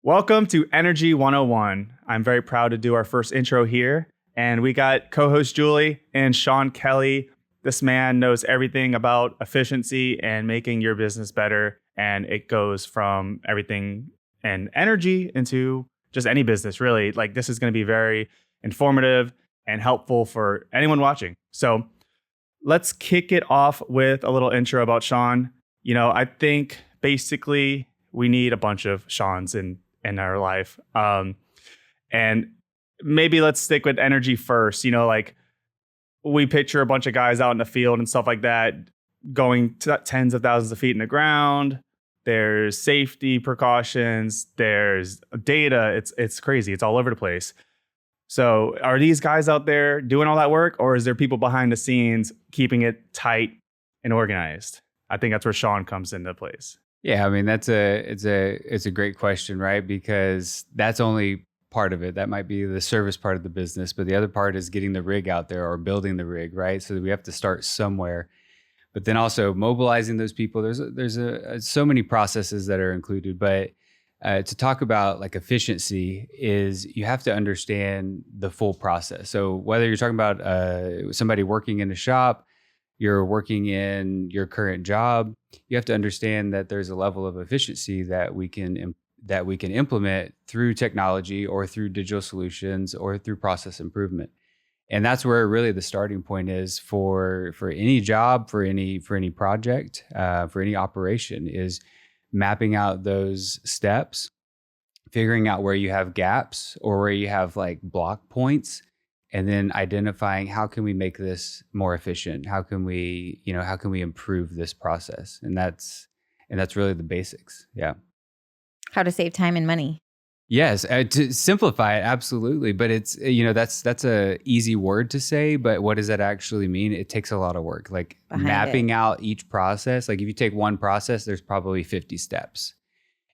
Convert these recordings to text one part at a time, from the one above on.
Welcome to Energy 101. I'm very proud to do our first intro here. And we got co-host Julie and Sean Kelley. This man knows everything about efficiency and making your business better. And it goes from everything and energy into just any business, really. Like, this is going to be very informative and helpful for anyone watching. So let's kick it off with a little intro about Sean. You know, I think basically we need a bunch of Seans in our life. And maybe let's stick with energy first. You know, like, we picture a bunch of guys out in the field and stuff like that going to tens of thousands of feet in the ground. There's safety precautions. There's data. It's crazy. It's all over the place. So are these guys out there doing all that work, or is there people behind the scenes keeping it tight and organized? I think that's where Sean comes into place. Yeah, I mean, it's a great question, right? Because that's only part of it. That might be the service part of the business, but the other part is getting the rig out there or building the rig, right? So we have to start somewhere. But then also mobilizing those people. There's so many processes that are included, but to talk about like efficiency is you have to understand the full process. So whether you're talking about somebody working in a shop, you're working in your current job, you have to understand that there's a level of efficiency that we can implement through technology or through digital solutions or through process improvement. And that's where really the starting point is for any job, for any project, for any operation, is mapping out those steps, figuring out where you have gaps or where you have like block points, and then identifying how can we make this more efficient? How can we improve this process? And that's really the basics. Yeah. How to save time and money. Yes, to simplify it, absolutely. But it's, that's a easy word to say, but what does that actually mean? It takes a lot of work, like mapping out each process. Like if you take one process, there's probably 50 steps.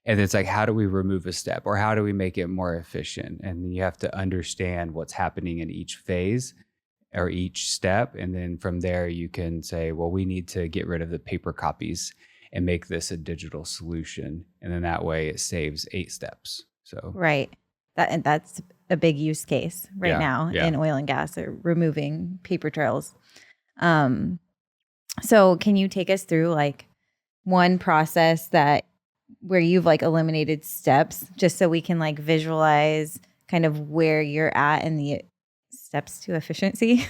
And it's like, how do we remove a step or how do we make it more efficient? And you have to understand what's happening in each phase or each step. And then from there, you can say, well, we need to get rid of the paper copies and make this a digital solution. And then that way it saves 8 steps. So right. That's a big use case now in oil and gas, or removing paper trails. So can you take us through like one process where you've like eliminated steps, just so we can like visualize kind of where you're at in the steps to efficiency?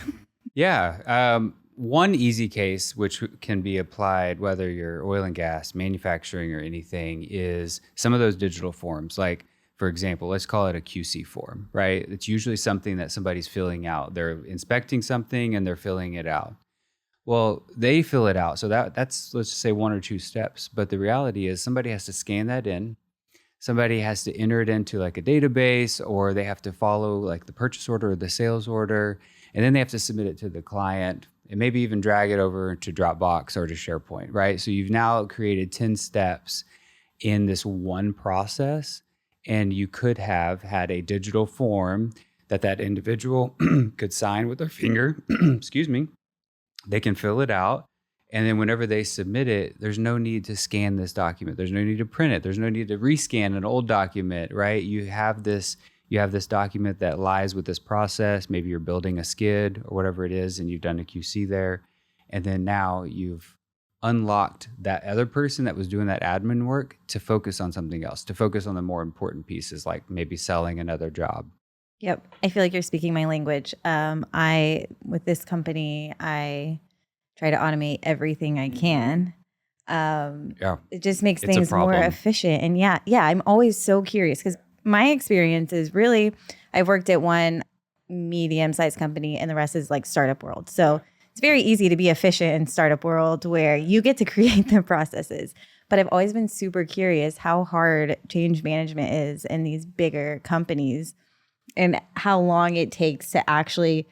Yeah. One easy case, which can be applied whether you're oil and gas, manufacturing, or anything, is some of those digital forms. Like, for example, let's call it a QC form, right? It's usually something that somebody's filling out. They're inspecting something and they're filling it out. Well, they fill it out. So that's, let's just say 1 or 2 steps. But the reality is somebody has to scan that in. Somebody has to enter it into like a database, or they have to follow like the purchase order or the sales order. And then they have to submit it to the client and maybe even drag it over to Dropbox or to SharePoint, right? So you've now created 10 steps in this one process. And you could have had a digital form that individual could sign with their finger, excuse me. They can fill it out. And then whenever they submit it, there's no need to scan this document. There's no need to print it. There's no need to rescan an old document, right? You have this document that lies with this process. Maybe you're building a skid or whatever it is, and you've done a QC there. And then now you've unlocked that other person that was doing that admin work to focus on something else, to focus on the more important pieces, like maybe selling another job. Yep. I feel like you're speaking my language. With this company, I try to automate everything I can. It just makes things more efficient. And yeah, I'm always so curious because my experience is really, I've worked at one medium-sized company and the rest is like startup world. So it's very easy to be efficient in startup world where you get to create the processes. But I've always been super curious how hard change management is in these bigger companies and how long it takes to actually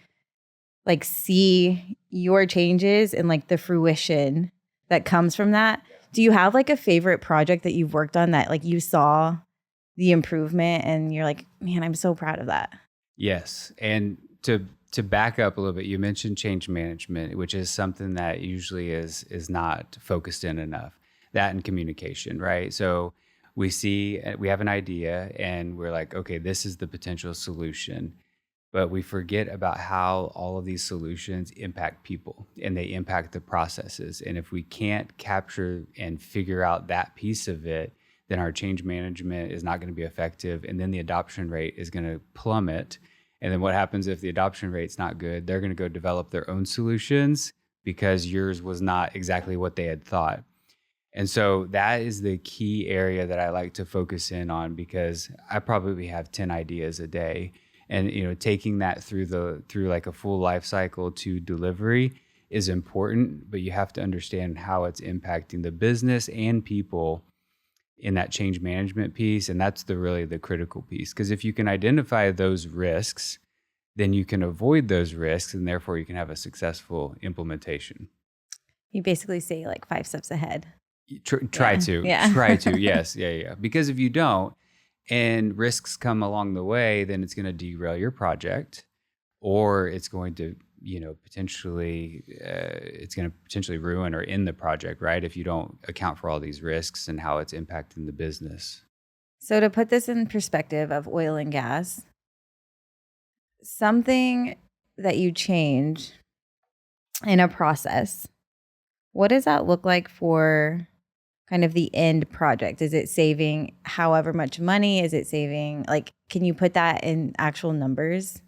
like see your changes and like the fruition that comes from that. Do you have like a favorite project that you've worked on that like you saw the improvement and you're like, man, I'm so proud of that? Yes. And to back up a little bit, you mentioned change management, which is something that usually is not focused in enough. That and communication, right? So we have an idea and we're like, okay, this is the potential solution. But we forget about how all of these solutions impact people and they impact the processes. And if we can't capture and figure out that piece of it, then our change management is not going to be effective. And then the adoption rate is going to plummet. And then what happens if the adoption rate's not good? They're going to go develop their own solutions because yours was not exactly what they had thought. And so that is the key area that I like to focus in on, because I probably have 10 ideas a day. And taking that through like a full life cycle to delivery is important, but you have to understand how it's impacting the business and people in that change management piece. And that's really the critical piece. Because if you can identify those risks, then you can avoid those risks, and therefore you can have a successful implementation. You basically say like 5 steps ahead. Try to. Yes. Yeah. Because if you don't, and risks come along the way, then it's going to derail your project, or it's going to, potentially ruin or end the project, right? If you don't account for all these risks and how it's impacting the business. So to put this in perspective of oil and gas, something that you change in a process, what does that look like for kind of the end project? Is it saving however much money? Is it saving, can you put that in actual numbers?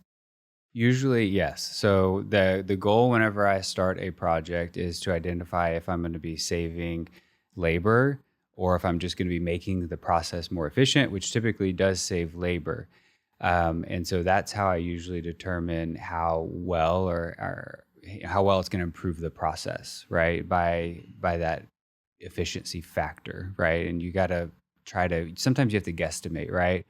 Usually, yes. So the goal whenever I start a project is to identify if I'm going to be saving labor or if I'm just going to be making the process more efficient, which typically does save labor. And so that's how I usually determine how well how well it's going to improve the process, right? By that efficiency factor, right? And you got to sometimes you have to guesstimate, right?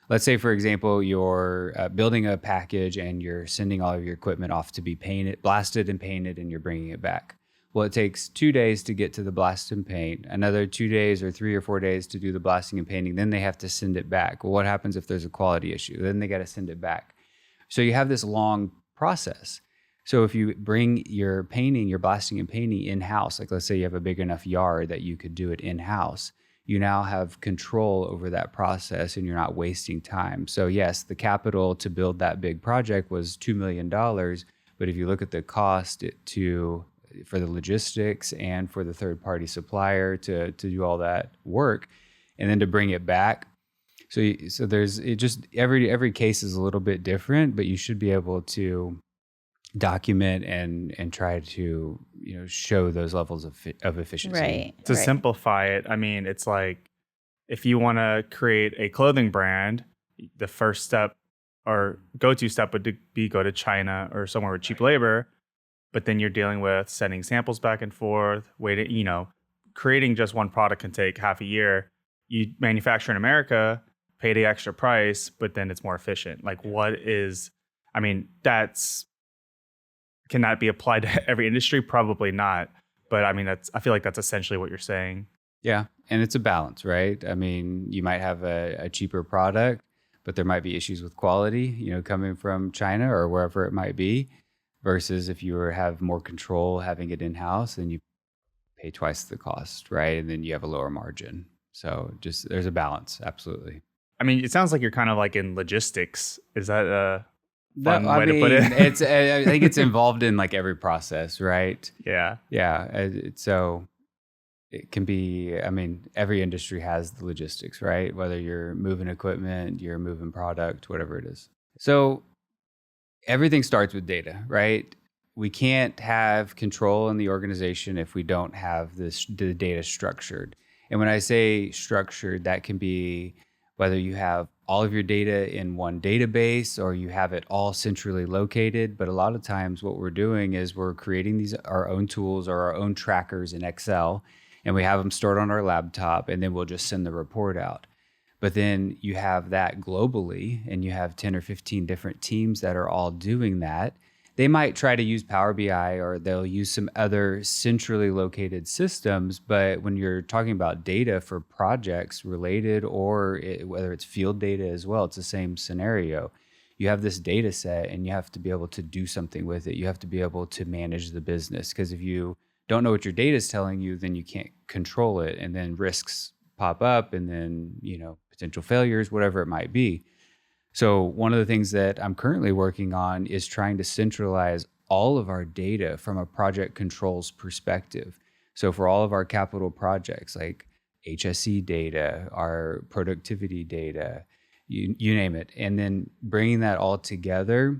Let's say, for example, you're building a package and you're sending all of your equipment off to be blasted and painted, and you're bringing it back. Well, it takes 2 days to get to the blast and paint, another 2 days or 3 or 4 days to do the blasting and painting. Then they have to send it back. Well, what happens if there's a quality issue? Then they got to send it back. So you have this long process. So if you bring your blasting and painting in-house, like let's say you have a big enough yard that you could do it in-house, you now have control over that process and you're not wasting time. So yes, the capital to build that big project was $2 million, but if you look at the cost for the logistics and for the third-party supplier to do all that work, and then to bring it back, so there's every case is a little bit different, but you should be able to document and try to show those levels of efficiency. Right. To simplify it, I mean, it's like if you want to create a clothing brand, the first step or go-to step would be go to China or somewhere with cheap labor, but then you're dealing with sending samples back and forth, waiting, creating just one product can take half a year. You manufacture in America, pay the extra price, but then it's more efficient. Can that be applied to every industry? Probably not. But I mean, I feel like that's essentially what you're saying. Yeah. And it's a balance, right? I mean, you might have a cheaper product, but there might be issues with quality, coming from China or wherever it might be, versus if you have more control having it in-house, then you pay twice the cost, right? And then you have a lower margin. So there's a balance. Absolutely. I mean, it sounds like you're kind of like in logistics. Is that a fun way to put it? I think it's involved in like every process, right? Yeah. Yeah. So it can be, every industry has the logistics, right? Whether you're moving equipment, you're moving product, whatever it is. So everything starts with data, right? We can't have control in the organization if we don't have the data structured. And when I say structured, that can be whether you have all of your data in one database or you have it all centrally located. But a lot of times what we're doing is we're creating our own tools or our own trackers in Excel, and we have them stored on our laptop, and then we'll just send the report out. But then you have that globally, and you have 10 or 15 different teams that are all doing that. They might try to use Power BI or they'll use some other centrally located systems. But when you're talking about data for projects related or whether it's field data as well, it's the same scenario. You have this data set and you have to be able to do something with it. You have to be able to manage the business, because if you don't know what your data is telling you, then you can't control it, and then risks pop up, and then, potential failures, whatever it might be. So one of the things that I'm currently working on is trying to centralize all of our data from a project controls perspective. So for all of our capital projects, like HSE data, our productivity data, you name it, and then bringing that all together,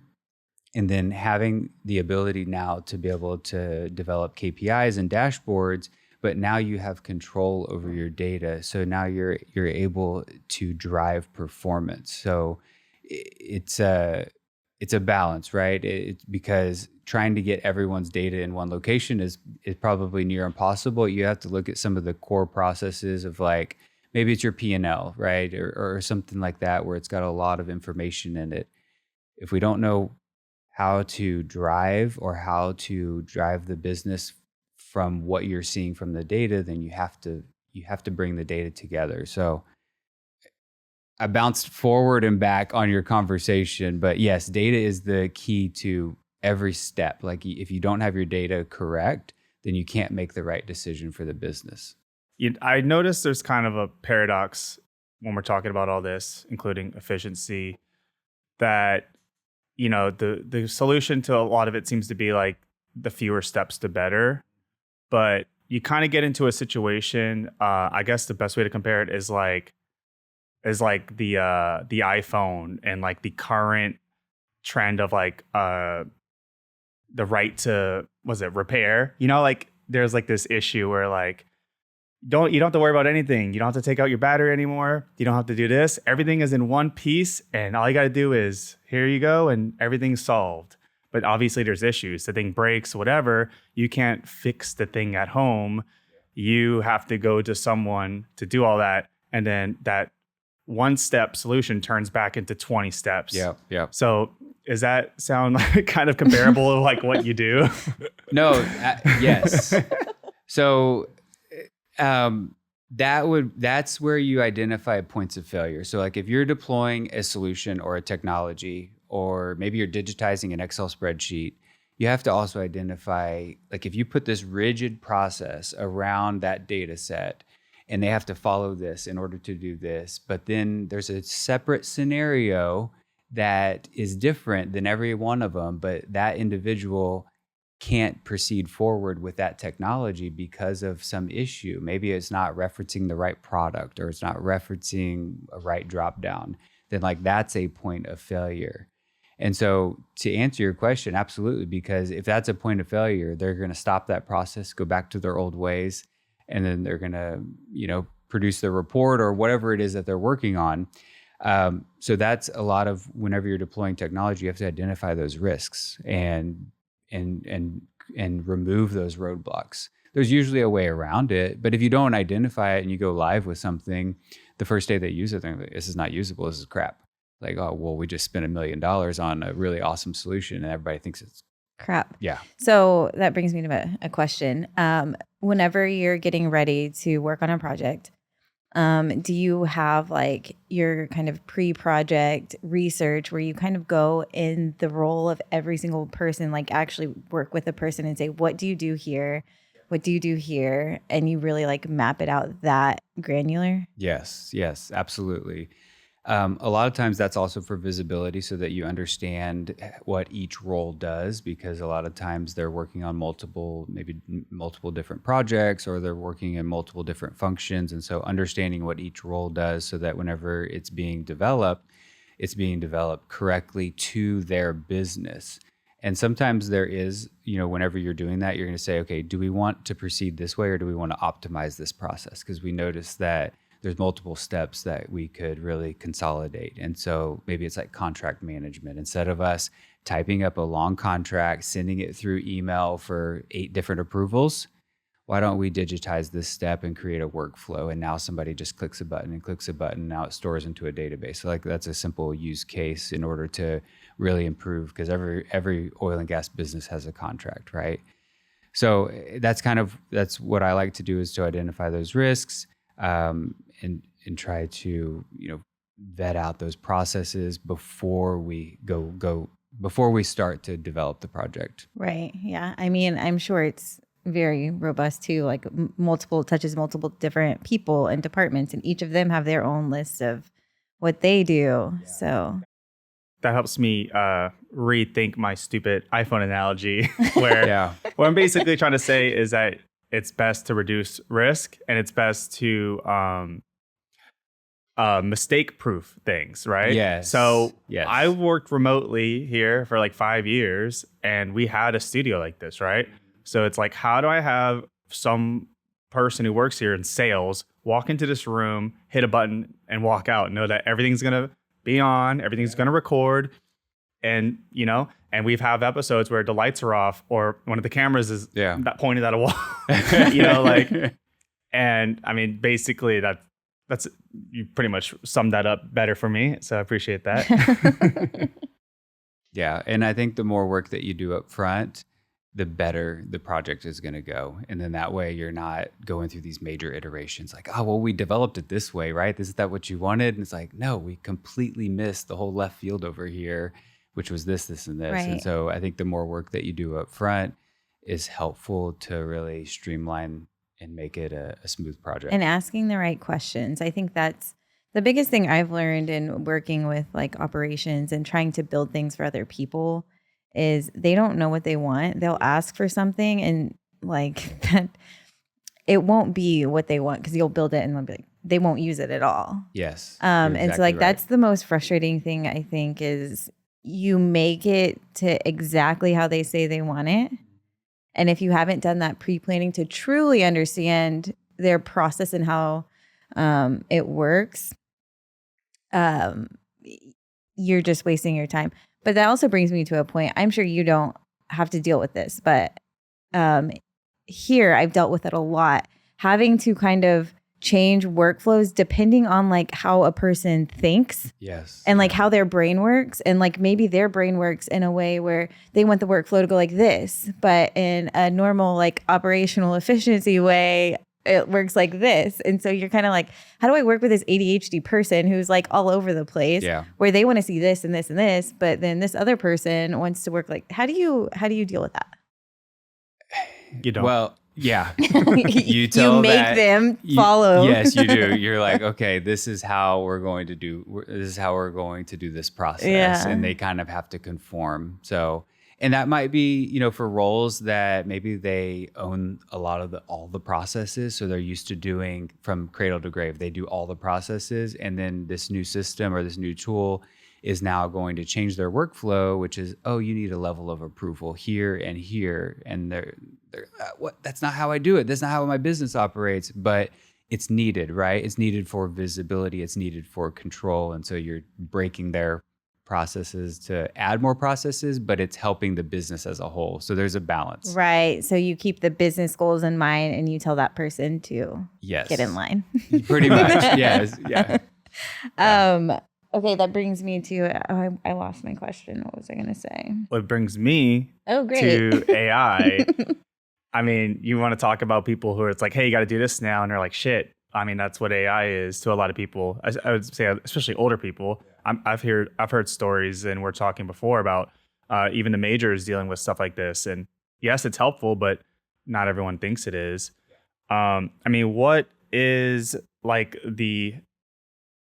and then having the ability now to be able to develop KPIs and dashboards, but now you have control over your data. So now you're able to drive performance. So it's a balance, right? It's because trying to get everyone's data in one location is probably near impossible. You have to look at some of the core processes of, like, maybe it's your P&L, right? Or something like that, where it's got a lot of information in it. If we don't know how to drive the business from what you're seeing from the data, then you have to bring the data together. So I bounced forward and back on your conversation, but yes, data is the key to every step. Like, if you don't have your data correct, then you can't make the right decision for the business. I noticed there's kind of a paradox when we're talking about all this, including efficiency, that, the solution to a lot of it seems to be like the fewer steps, the better. But you kind of get into a situation, I guess the best way to compare it is like the iPhone and like the current trend of like the right to, repair? Like there's like this issue where like you don't have to worry about anything. You don't have to take out your battery anymore. You don't have to do this. Everything is in one piece, and all you got to do is, here you go, and everything's solved. But obviously there's issues. The thing breaks, whatever. You can't fix the thing at home. You have to go to someone to do all that, and then that one-step solution turns back into 20 steps. Yeah. So does that sound like kind of comparable to like what you do? No, yes. So that's where you identify points of failure. So like if you're deploying a solution or a technology, or maybe you're digitizing an Excel spreadsheet, you have to also identify, like, if you put this rigid process around that data set, and they have to follow this in order to do this, but then there's a separate scenario that is different than every one of them, but that individual can't proceed forward with that technology because of some issue. Maybe it's not referencing the right product, or it's not referencing a right drop down. Then like that's a point of failure. And so to answer your question, absolutely, because if that's a point of failure, they're going to stop that process, go back to their old ways, and then they're going to, produce the report or whatever it is that they're working on. So that's a lot of, whenever you're deploying technology, you have to identify those risks and remove those roadblocks. There's usually a way around it, but if you don't identify it and you go live with something, the first day they use it, they're like, this is not usable, this is crap. Like, oh, well, we just spent $1 million on a really awesome solution and everybody thinks it's crap. Yeah. So that brings me to a question. Whenever you're getting ready to work on a project, do you have like your kind of pre-project research where you kind of go in the role of every single person, like actually work with a person and say, what do you do here? What do you do here? And you really like map it out that granular? Yes, absolutely. A lot of times that's also for visibility, so that you understand what each role does, because a lot of times they're working on multiple different projects, or they're working in multiple different functions. And so understanding what each role does, so that whenever it's being developed correctly to their business. And sometimes there is, whenever you're doing that, you're going to say, okay, do we want to proceed this way, or do we want to optimize this process? Because we notice that there's multiple steps that we could really consolidate. And so maybe it's like contract management. Instead of us typing up a long contract, sending it through email for 8 different approvals, why don't we digitize this step and create a workflow? And now somebody just clicks a button, now it stores into a database. So like that's a simple use case in order to really improve, because every oil and gas business has a contract, right? So that's what I like to do, is to identify those risks, and try to vet out those processes before we before we start to develop the project. Right. Yeah. I mean, I'm sure it's very robust too, like touches multiple different people and departments, and each of them have their own list of what they do. Yeah. So that helps me rethink my stupid iPhone analogy where what I'm basically trying to say is that it's best to reduce risk and it's best to mistake proof things, right? Yes. So I worked remotely here for like 5 years and we had a studio like this, right? So it's like, how do I have some person who works here in sales walk into this room, hit a button and walk out, know that everything's going to be on, everything's going to record. And, you know, and we've have episodes where the lights are off or one of the cameras is pointed at a wall, you know, like, and I mean, basically that's, you pretty much summed that up better for me. So I appreciate that. Yeah. And I think the more work that you do up front, the better the project is going to go. And then that way you're not going through these major iterations like, oh, well, we developed it this way, right? Is that what you wanted? And it's like, no, we completely missed the whole left field over here, which was this, and this. Right. And so I think the more work that you do up front is helpful to really streamline and make it a smooth project. And asking the right questions. I think that's the biggest thing I've learned in working with like operations and trying to build things for other people is they don't know what they want. They'll ask for something and like that it won't be what they want because you'll build it and they'll be like, they won't use it at all. Yes. And so like that's the most frustrating thing I think is you make it to exactly how they say they want it. And if you haven't done that pre-planning to truly understand their process and how it works, you're just wasting your time. But that also brings me to a point. I'm sure you don't have to deal with this, but here I've dealt with it a lot. Having to kind of change workflows depending on like how a person thinks. Yes. And like how their brain works. And like maybe their brain works in a way where they want the workflow to go like this, but in a normal like operational efficiency way, it works like this. And so you're kind of like, how do I work with this ADHD person who's like all over the place where they want to see this and this and this, but then this other person wants to work like, how do you deal with that? You don't. Well, yeah. You make them follow. Yes, you do. You're like, okay, this is how we're going to do this process. Yeah. And they kind of have to conform. So, and that might be, you know, for roles that maybe they own a lot of all the processes. So they're used to doing from cradle to grave. They do all the processes. And then this new system or this new tool is now going to change their workflow, which is, oh, you need a level of approval here and here. And they're what? That's not how I do it. That's not how my business operates. But it's needed, right? It's needed for visibility. It's needed for control. And so you're breaking their processes to add more processes, but it's helping the business as a whole. So there's a balance. Right. So you keep the business goals in mind and you tell that person to get in line. Pretty much. Yes. Yeah. Okay, that brings me to, I lost my question. What was I going to say? What brings me to AI. I mean, you want to talk about people who are, it's like, hey, you got to do this now. And they're like, shit. I mean, that's what AI is to a lot of people. I would say, especially older people. I've heard stories, and we're talking before about even the majors dealing with stuff like this. And yes, it's helpful, but not everyone thinks it is. I mean, what is like the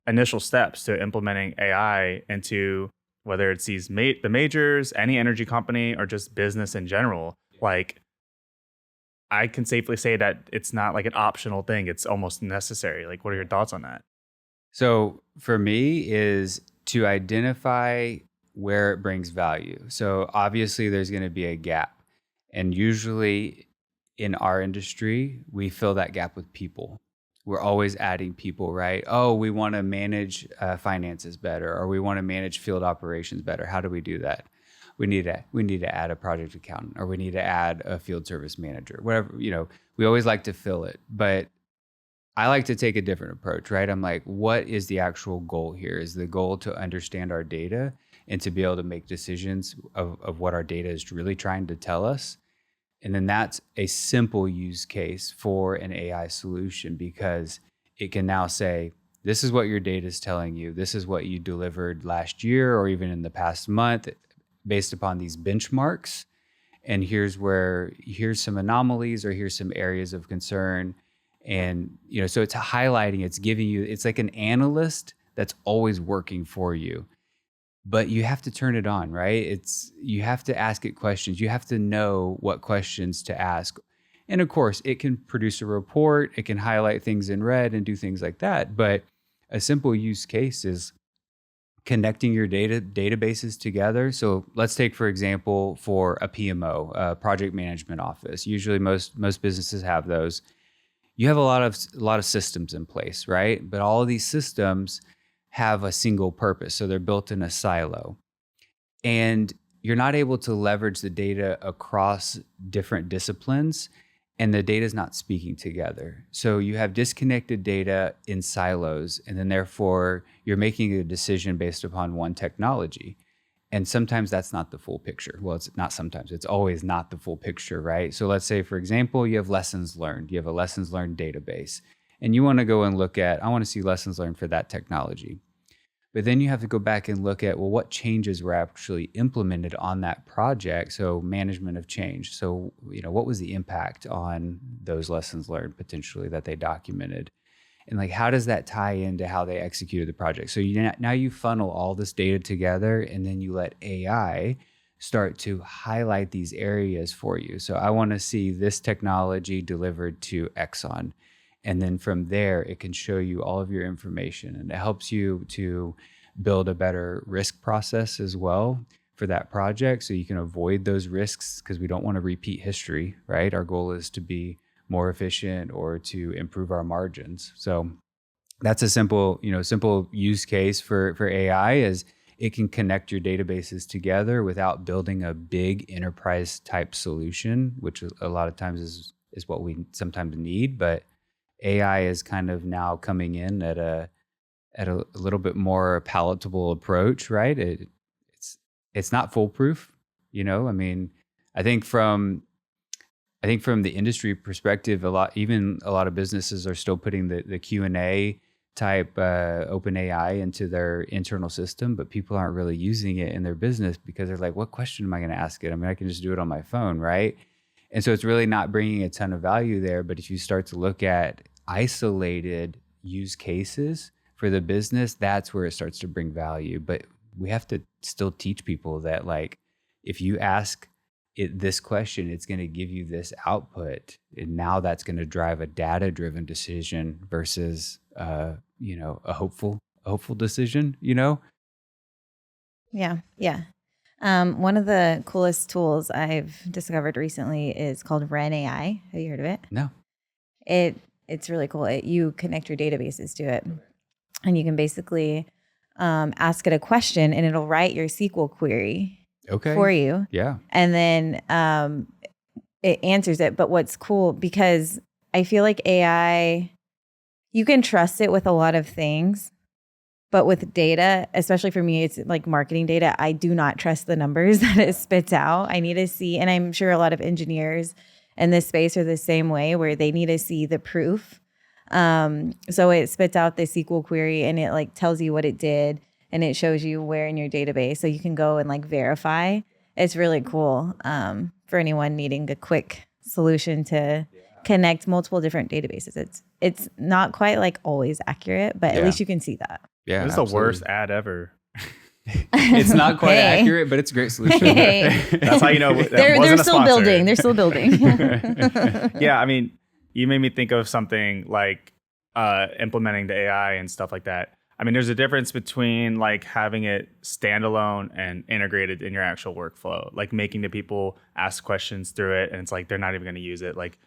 initial steps to implementing AI into whether it's the majors, any energy company, or just business in general? Like, I can safely say that it's not like an optional thing. It's almost necessary. Like, what are your thoughts on that? So for me is to identify where it brings value. So obviously there's going to be a gap. And usually in our industry, we fill that gap with people. We're always adding people, right? Oh, we want to manage finances better, or we want to manage field operations better. How do we do that? We need to add a project accountant, or we need to add a field service manager, whatever, you know, we always like to fill it, but I like to take a different approach, right? I'm like, what is the actual goal here? Is the goal to understand our data and to be able to make decisions of what our data is really trying to tell us? And then that's a simple use case for an AI solution, because it can now say, this is what your data is telling you. This is what you delivered last year or even in the past month based upon these benchmarks. And here's some anomalies, or here's some areas of concern. And, so it's highlighting, it's giving you, it's like an analyst that's always working for you. But you have to turn it on, right? You have to ask it questions. You have to know what questions to ask. And of course, it can produce a report. It can highlight things in red and do things like that. But a simple use case is connecting your databases together. So let's take, for example, for a PMO, a project management office. Usually most businesses have those. You have a lot of systems in place, right? But all of these systems have a single purpose. So they're built in a silo. And you're not able to leverage the data across different disciplines, and the data is not speaking together. So you have disconnected data in silos, and then therefore you're making a decision based upon one technology. And sometimes that's not the full picture. Well, it's not sometimes, it's always not the full picture, right? So let's say, for example, you have lessons learned. You have a lessons learned database, and you want to go and look at, I want to see lessons learned for that technology. But then you have to go back and look at, well, what changes were actually implemented on that project? So management of change. So, what was the impact on those lessons learned potentially that they documented? And like, how does that tie into how they executed the project? So now you funnel all this data together, and then you let AI start to highlight these areas for you. So I want to see this technology delivered to Exxon. And then from there, it can show you all of your information, and it helps you to build a better risk process as well for that project, so you can avoid those risks, because we don't want to repeat history, right? Our goal is to be more efficient or to improve our margins. So that's a simple use case for AI, is it can connect your databases together without building a big enterprise type solution, which a lot of times is what we sometimes need. But AI is kind of now coming in at a little bit more palatable approach, right? It's not foolproof, I mean, I think from the industry perspective, a lot of businesses are still putting the Q&A type open AI into their internal system, but people aren't really using it in their business because they're like, what question am I going to ask it? I mean, I can just do it on my phone, right? And so it's really not bringing a ton of value there. But if you start to look at isolated use cases for the business, that's where it starts to bring value. But we have to still teach people that, like, if you ask it this question, it's going to give you this output. And now that's going to drive a data-driven decision versus, a hopeful decision, Yeah. One of the coolest tools I've discovered recently is called Ren AI. Have you heard of it? No. It's really cool. You connect your databases to it, and you can basically ask it a question, and it'll write your SQL query for you. Yeah. And then it answers it. But what's cool, because I feel like AI, you can trust it with a lot of things. But with data, especially for me, it's like marketing data, I do not trust the numbers that it spits out. I need to see, and I'm sure a lot of engineers in this space are the same way, where they need to see the proof. So it spits out the SQL query, and it like tells you what it did, and it shows you where in your database, so you can go and like verify. It's really cool for anyone needing a quick solution to connect multiple different databases. It's not quite like always accurate, but at least you can see that. Yeah, this is the worst ad ever. It's not quite accurate, but it's a great solution. That's how you know they're still building. They're still building. Yeah, I mean, you made me think of something like implementing the AI and stuff like that. I mean, there's a difference between like having it standalone and integrated in your actual workflow, like making the people ask questions through it, and it's like they're not even going to use it. Like,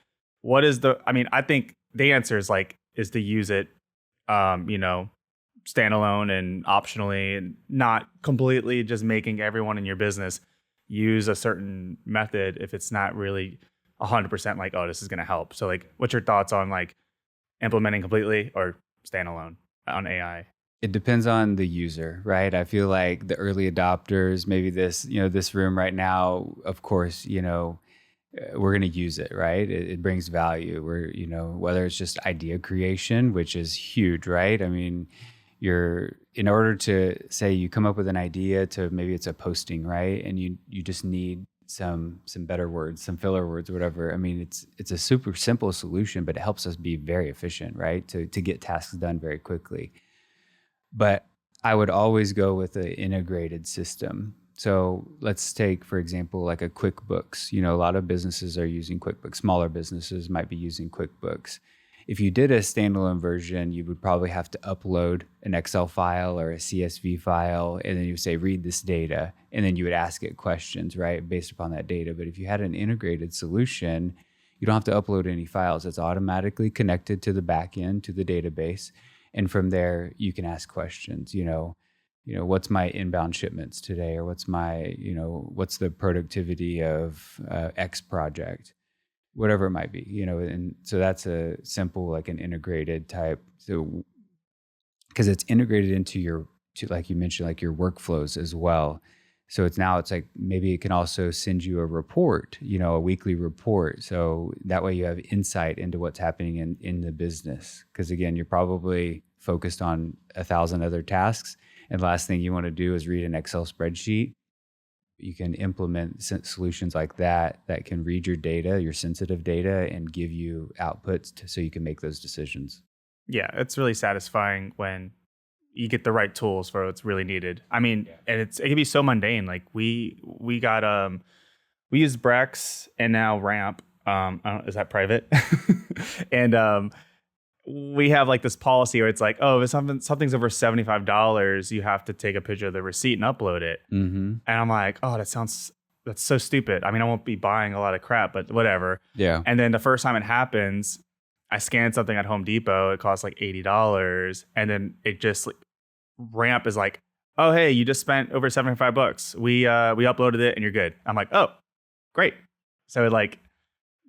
what is I think the answer is to use it, standalone and optionally, and not completely just making everyone in your business use a certain method if it's not really 100% like, oh, this is going to help. So like, what's your thoughts on like implementing completely or standalone on AI? It depends on the user, right? I feel like the early adopters, maybe this room right now, of course, we're going to use it, right? It brings value. Whether it's just idea creation, which is huge, right? I mean, in order to say you come up with an idea to maybe it's a posting, right? And you just need some better words, some filler words, whatever. I mean, it's a super simple solution, but it helps us be very efficient, right? To get tasks done very quickly. But I would always go with an integrated system. So let's take, for example, like a QuickBooks. A lot of businesses are using QuickBooks. Smaller businesses might be using QuickBooks. If you did a standalone version, you would probably have to upload an Excel file or a CSV file, and then you would say, read this data, and then you would ask it questions, right, based upon that data. But if you had an integrated solution, you don't have to upload any files. It's automatically connected to the back end, to the database. And from there, you can ask questions, what's my inbound shipments today? Or what's my, what's the productivity of X project? Whatever it might be, and so that's a simple, like an integrated type. So, because it's integrated into like you mentioned, like your workflows as well. So it's like maybe it can also send you a report, a weekly report. So that way you have insight into what's happening in the business. Because again, you're probably focused on 1,000 other tasks, and the last thing you want to do is read an Excel spreadsheet. You can implement solutions like that can read your data, your sensitive data, and give you outputs so you can make those decisions. Yeah, it's really satisfying when you get the right tools for what's really needed. I mean, and it can be so mundane. Like we got we use Brex and now Ramp. Is that private? And we have like this policy where it's like, oh, if something's over $75, you have to take a picture of the receipt and upload it. Mm-hmm. And I'm like, oh, that's so stupid. I mean, I won't be buying a lot of crap, but whatever. Yeah. And then the first time it happens, I scanned something at Home Depot. It costs like $80. And then it just Ramp is like, oh, hey, you just spent over $75. We uploaded it and you're good. I'm like, oh, great. So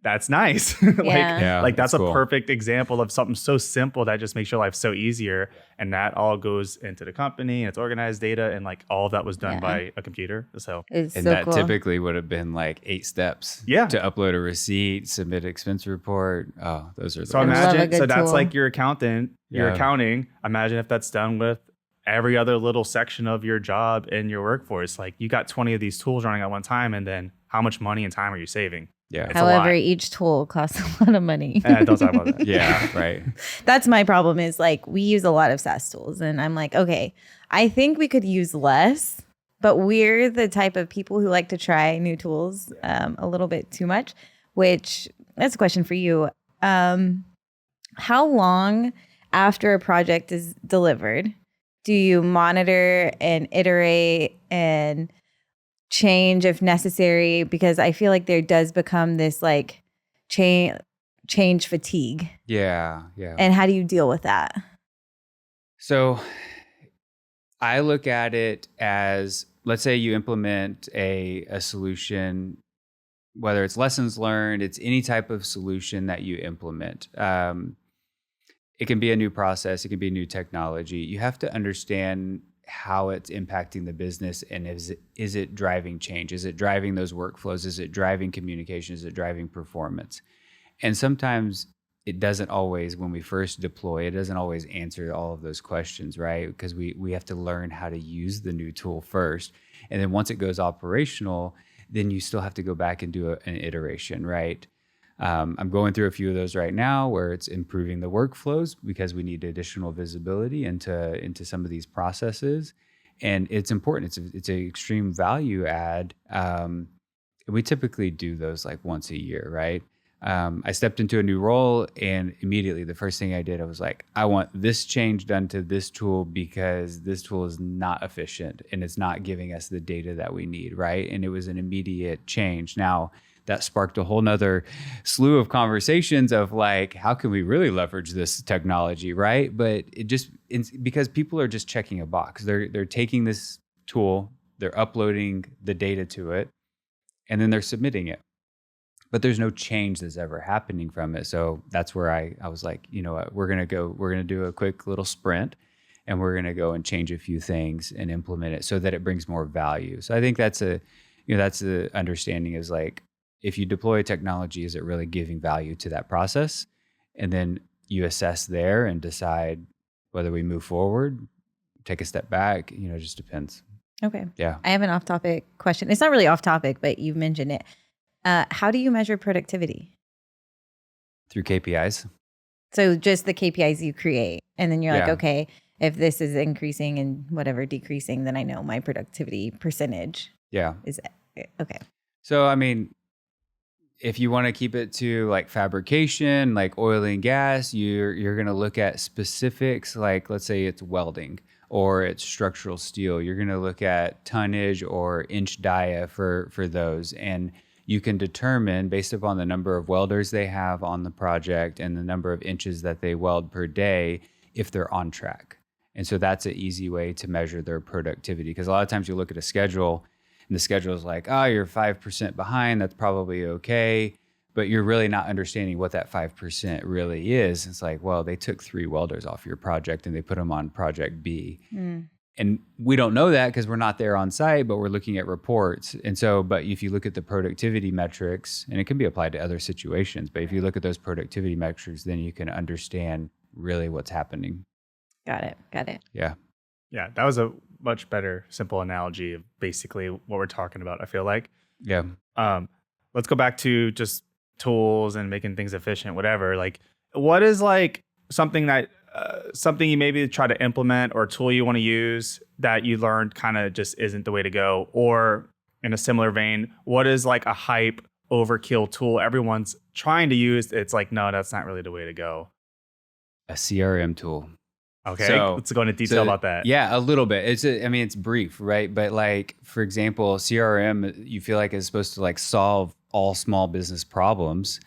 that's nice. That's cool. A perfect example of something so simple that just makes your life so easier. And that all goes into the company and it's organized data, and like all of that was done by a computer. So that typically would have been like 8 steps. Yeah. To upload a receipt, submit an expense report. Oh, those are the So imagine, so that's like your accountant, your accounting. Imagine if that's done with every other little section of your job in your workforce. Like you got 20 of these tools running at one time, and then how much money and time are you saving? Yeah. However, each tool costs a lot of money. Don't talk about that. Yeah, right. That's my problem is like we use a lot of SaaS tools, and I'm like, okay, I think we could use less, but we're the type of people who like to try new tools a little bit too much, which that's a question for you. How long after a project is delivered do you monitor and iterate and change if necessary? Because I feel like there does become this like change fatigue. Yeah. And how do you deal with that? So I look at it as, let's say you implement a solution, whether it's lessons learned, it's any type of solution that you implement. It can be a new process, it can be a new technology. You have to understand how it's impacting the business, and is it driving change? Is it driving those workflows? Is it driving communication? Is it driving performance? And sometimes it doesn't always, when we first deploy, it doesn't always answer all of those questions, right? Because we have to learn how to use the new tool first. And then once it goes operational, then you still have to go back and do an iteration, right? I'm going through a few of those right now where it's improving the workflows because we need additional visibility into some of these processes. And it's important. It's an extreme value add. We typically do those like once a year, right? I stepped into a new role, and immediately the first thing I did, I was like, I want this change done to this tool because this tool is not efficient and it's not giving us the data that we need, right? And it was an immediate change. Now, that sparked a whole nother slew of conversations of like, how can we really leverage this technology, right? But it's because people are just checking a box. They're taking this tool, they're uploading the data to it, and then they're submitting it. But there's no change that's ever happening from it. So that's where I was like, you know what, we're gonna do a quick little sprint, and we're gonna go and change a few things and implement it so that it brings more value. So I think that's the understanding is like, if you deploy technology, is it really giving value to that process? And then you assess there and decide whether we move forward, take a step back, it just depends. Okay. Yeah. I have an off-topic question. It's not really off-topic, but you've mentioned it. How do you measure productivity? Through KPIs. So just the KPIs you create. And then you're like, Yeah. okay, if this is increasing and whatever decreasing, then I know my productivity percentage Yeah. is okay. So, I mean, if you want to keep it to like fabrication, like oil and gas, you're going to look at specifics. Like, let's say it's welding or it's structural steel. You're going to look at tonnage or inch dia for those. And you can determine based upon the number of welders they have on the project and the number of inches that they weld per day if they're on track. And so that's an easy way to measure their productivity, because a lot of times you look at a schedule and the schedule is like, oh, you're 5% behind. That's probably okay. But you're really not understanding what that 5% really is. It's like, well, they took 3 welders off your project and they put them on project B. And we don't know that because we're not there on site, but we're looking at reports. And so, but if you look at the productivity metrics, and it can be applied to other situations, but if you look at those productivity metrics, then you can understand really what's happening. Got it. Yeah. Yeah, that was a much better, simple analogy of basically what we're talking about, I feel like. Yeah. Let's go back to just tools and making things efficient, whatever. Like, what is like something that something you maybe try to implement or a tool you want to use that you learned kind of just isn't the way to go? Or in a similar vein, what is like a hype overkill tool everyone's trying to use? It's like, no, that's not really the way to go. A CRM tool. Okay, So- let's go into detail about that. Yeah, a little bit. It's brief, right? But like, for example, CRM, you feel like is supposed to like solve all small business problems.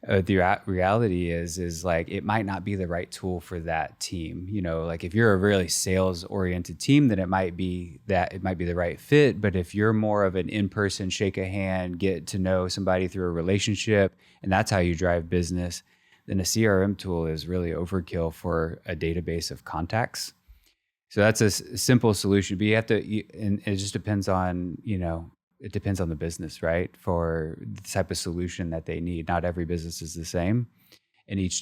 The reality is like, it might not be the right tool for that team. You know, like if you're a really sales oriented team, then it might be the right fit. But if you're more of an in-person, shake a hand, get to know somebody through a relationship, and that's how you drive business, then a CRM tool is really overkill for a database of contacts. So that's a simple solution, but and it just depends on, it depends on the business, right? For the type of solution that they need. Not every business is the same, and each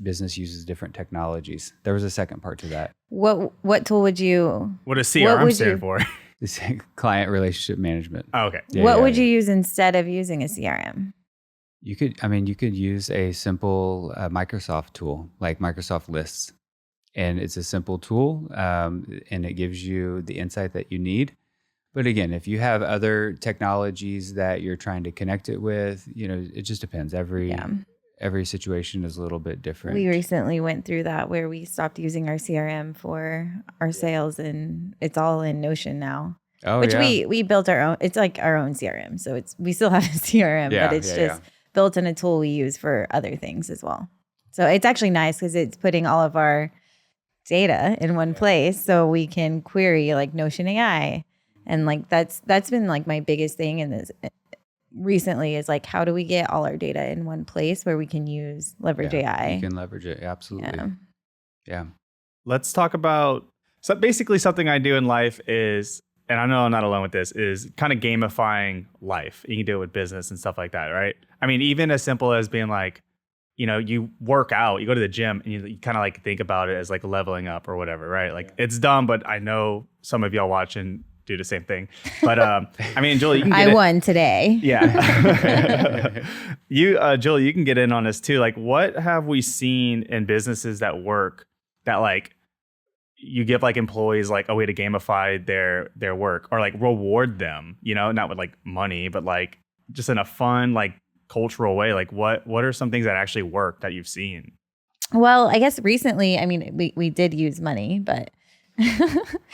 business uses different technologies. There was a second part to that. What tool would you? What does CRM stand for? This client relationship management. Oh, okay. What would you use instead of using a CRM? You could use a simple Microsoft tool like Microsoft Lists, and it's a simple tool, and it gives you the insight that you need. But again, if you have other technologies that you're trying to connect it with, it just depends. Every situation is a little bit different. We recently went through that where we stopped using our CRM for our sales, and it's all in Notion now. Oh, which yeah. we built our own. It's like our own CRM, so we still have a CRM, but it's just built in a tool we use for other things as well. So it's actually nice because it's putting all of our data in one place, so we can query like Notion AI. And like that's been like my biggest thing in this recently is like, how do we get all our data in one place where we can leverage AI? You can leverage it, absolutely. Yeah. Let's talk about basically something I do in life is, and I know I'm not alone with this, is kind of gamifying life. You can do it with business and stuff like that, right? I mean, even as simple as being like, you work out, you go to the gym, and you kind of like think about it as like leveling up or whatever, right? Like it's dumb, but I know some of y'all watching do the same thing. But I mean, Julie, you can get won today. Yeah. Julie, you can get in on this too. Like, what have we seen in businesses that work that like you give like employees like a way to gamify their work or like reward them, not with like money, but like just in a fun, like cultural way? Like what are some things that actually work that you've seen? Well, I guess recently, I mean, we did use money, but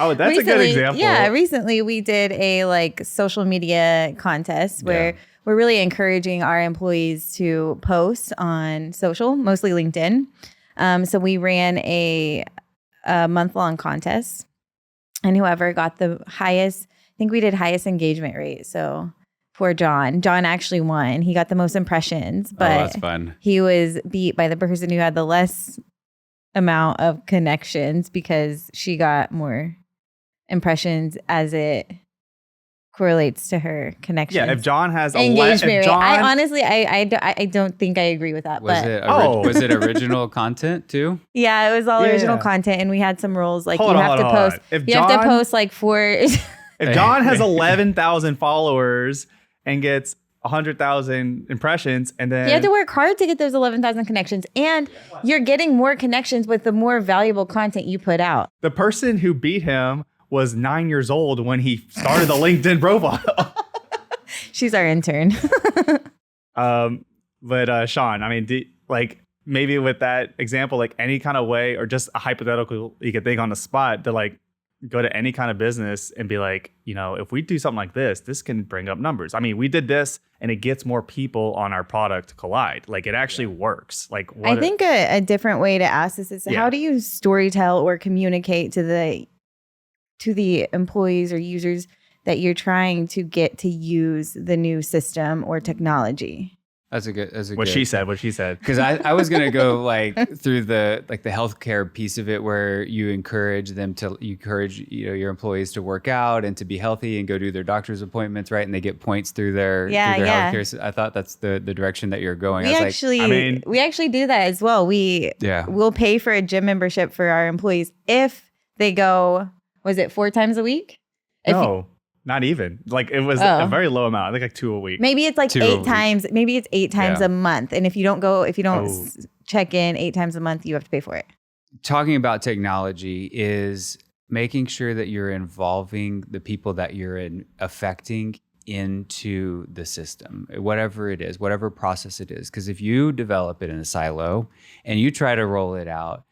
oh, that's a good example. Yeah, recently we did a like social media contest where we're really encouraging our employees to post on social, mostly LinkedIn. So we ran a month-long contest, and whoever got the highest, I think we did highest engagement rate. So poor John actually won. He got the most impressions, but that's fun. He was beat by the person who had the less amount of connections because she got more impressions as it correlates to her connections. Yeah, if John has engagement rate. I honestly, I don't think I agree with that. Was it original content too? Yeah, it was all original content, and we had some rules like hold on. have to post like 4. If John has 11,000 followers and gets 100,000 impressions, and then you have to work hard to get those 11,000 connections, and you're getting more connections with the more valuable content you put out. The person who beat him was 9 years old when he started the LinkedIn profile. She's our intern. But Sean, I mean, maybe with that example, like any kind of way, or just a hypothetical you could think on the spot to like go to any kind of business and be like, if we do something like this can bring up numbers. I mean, we did this and it gets more people on our product to collide. Like it actually works. Like I think a different way to ask this is how do you storytell or communicate to the employees or users that you're trying to get to use the new system or technology? That's a good. What she said. Because I was gonna go like through the healthcare piece of it, where you encourage your employees to work out and to be healthy and go do their doctor's appointments, right? And they get points through their healthcare. So I thought that's the direction that you're going. We actually do that as well. We'll pay for a gym membership for our employees if they go. Was it 4 times a week? No. Not even. Like it was a very low amount. I think like 2 a week. Maybe it's like 8 times. Maybe it's 8 times a month. And if you don't check in 8 times a month, you have to pay for it. Talking about technology is making sure that you're involving the people that you're affecting into the system, whatever it is, whatever process it is. Because if you develop it in a silo and you try to roll it out,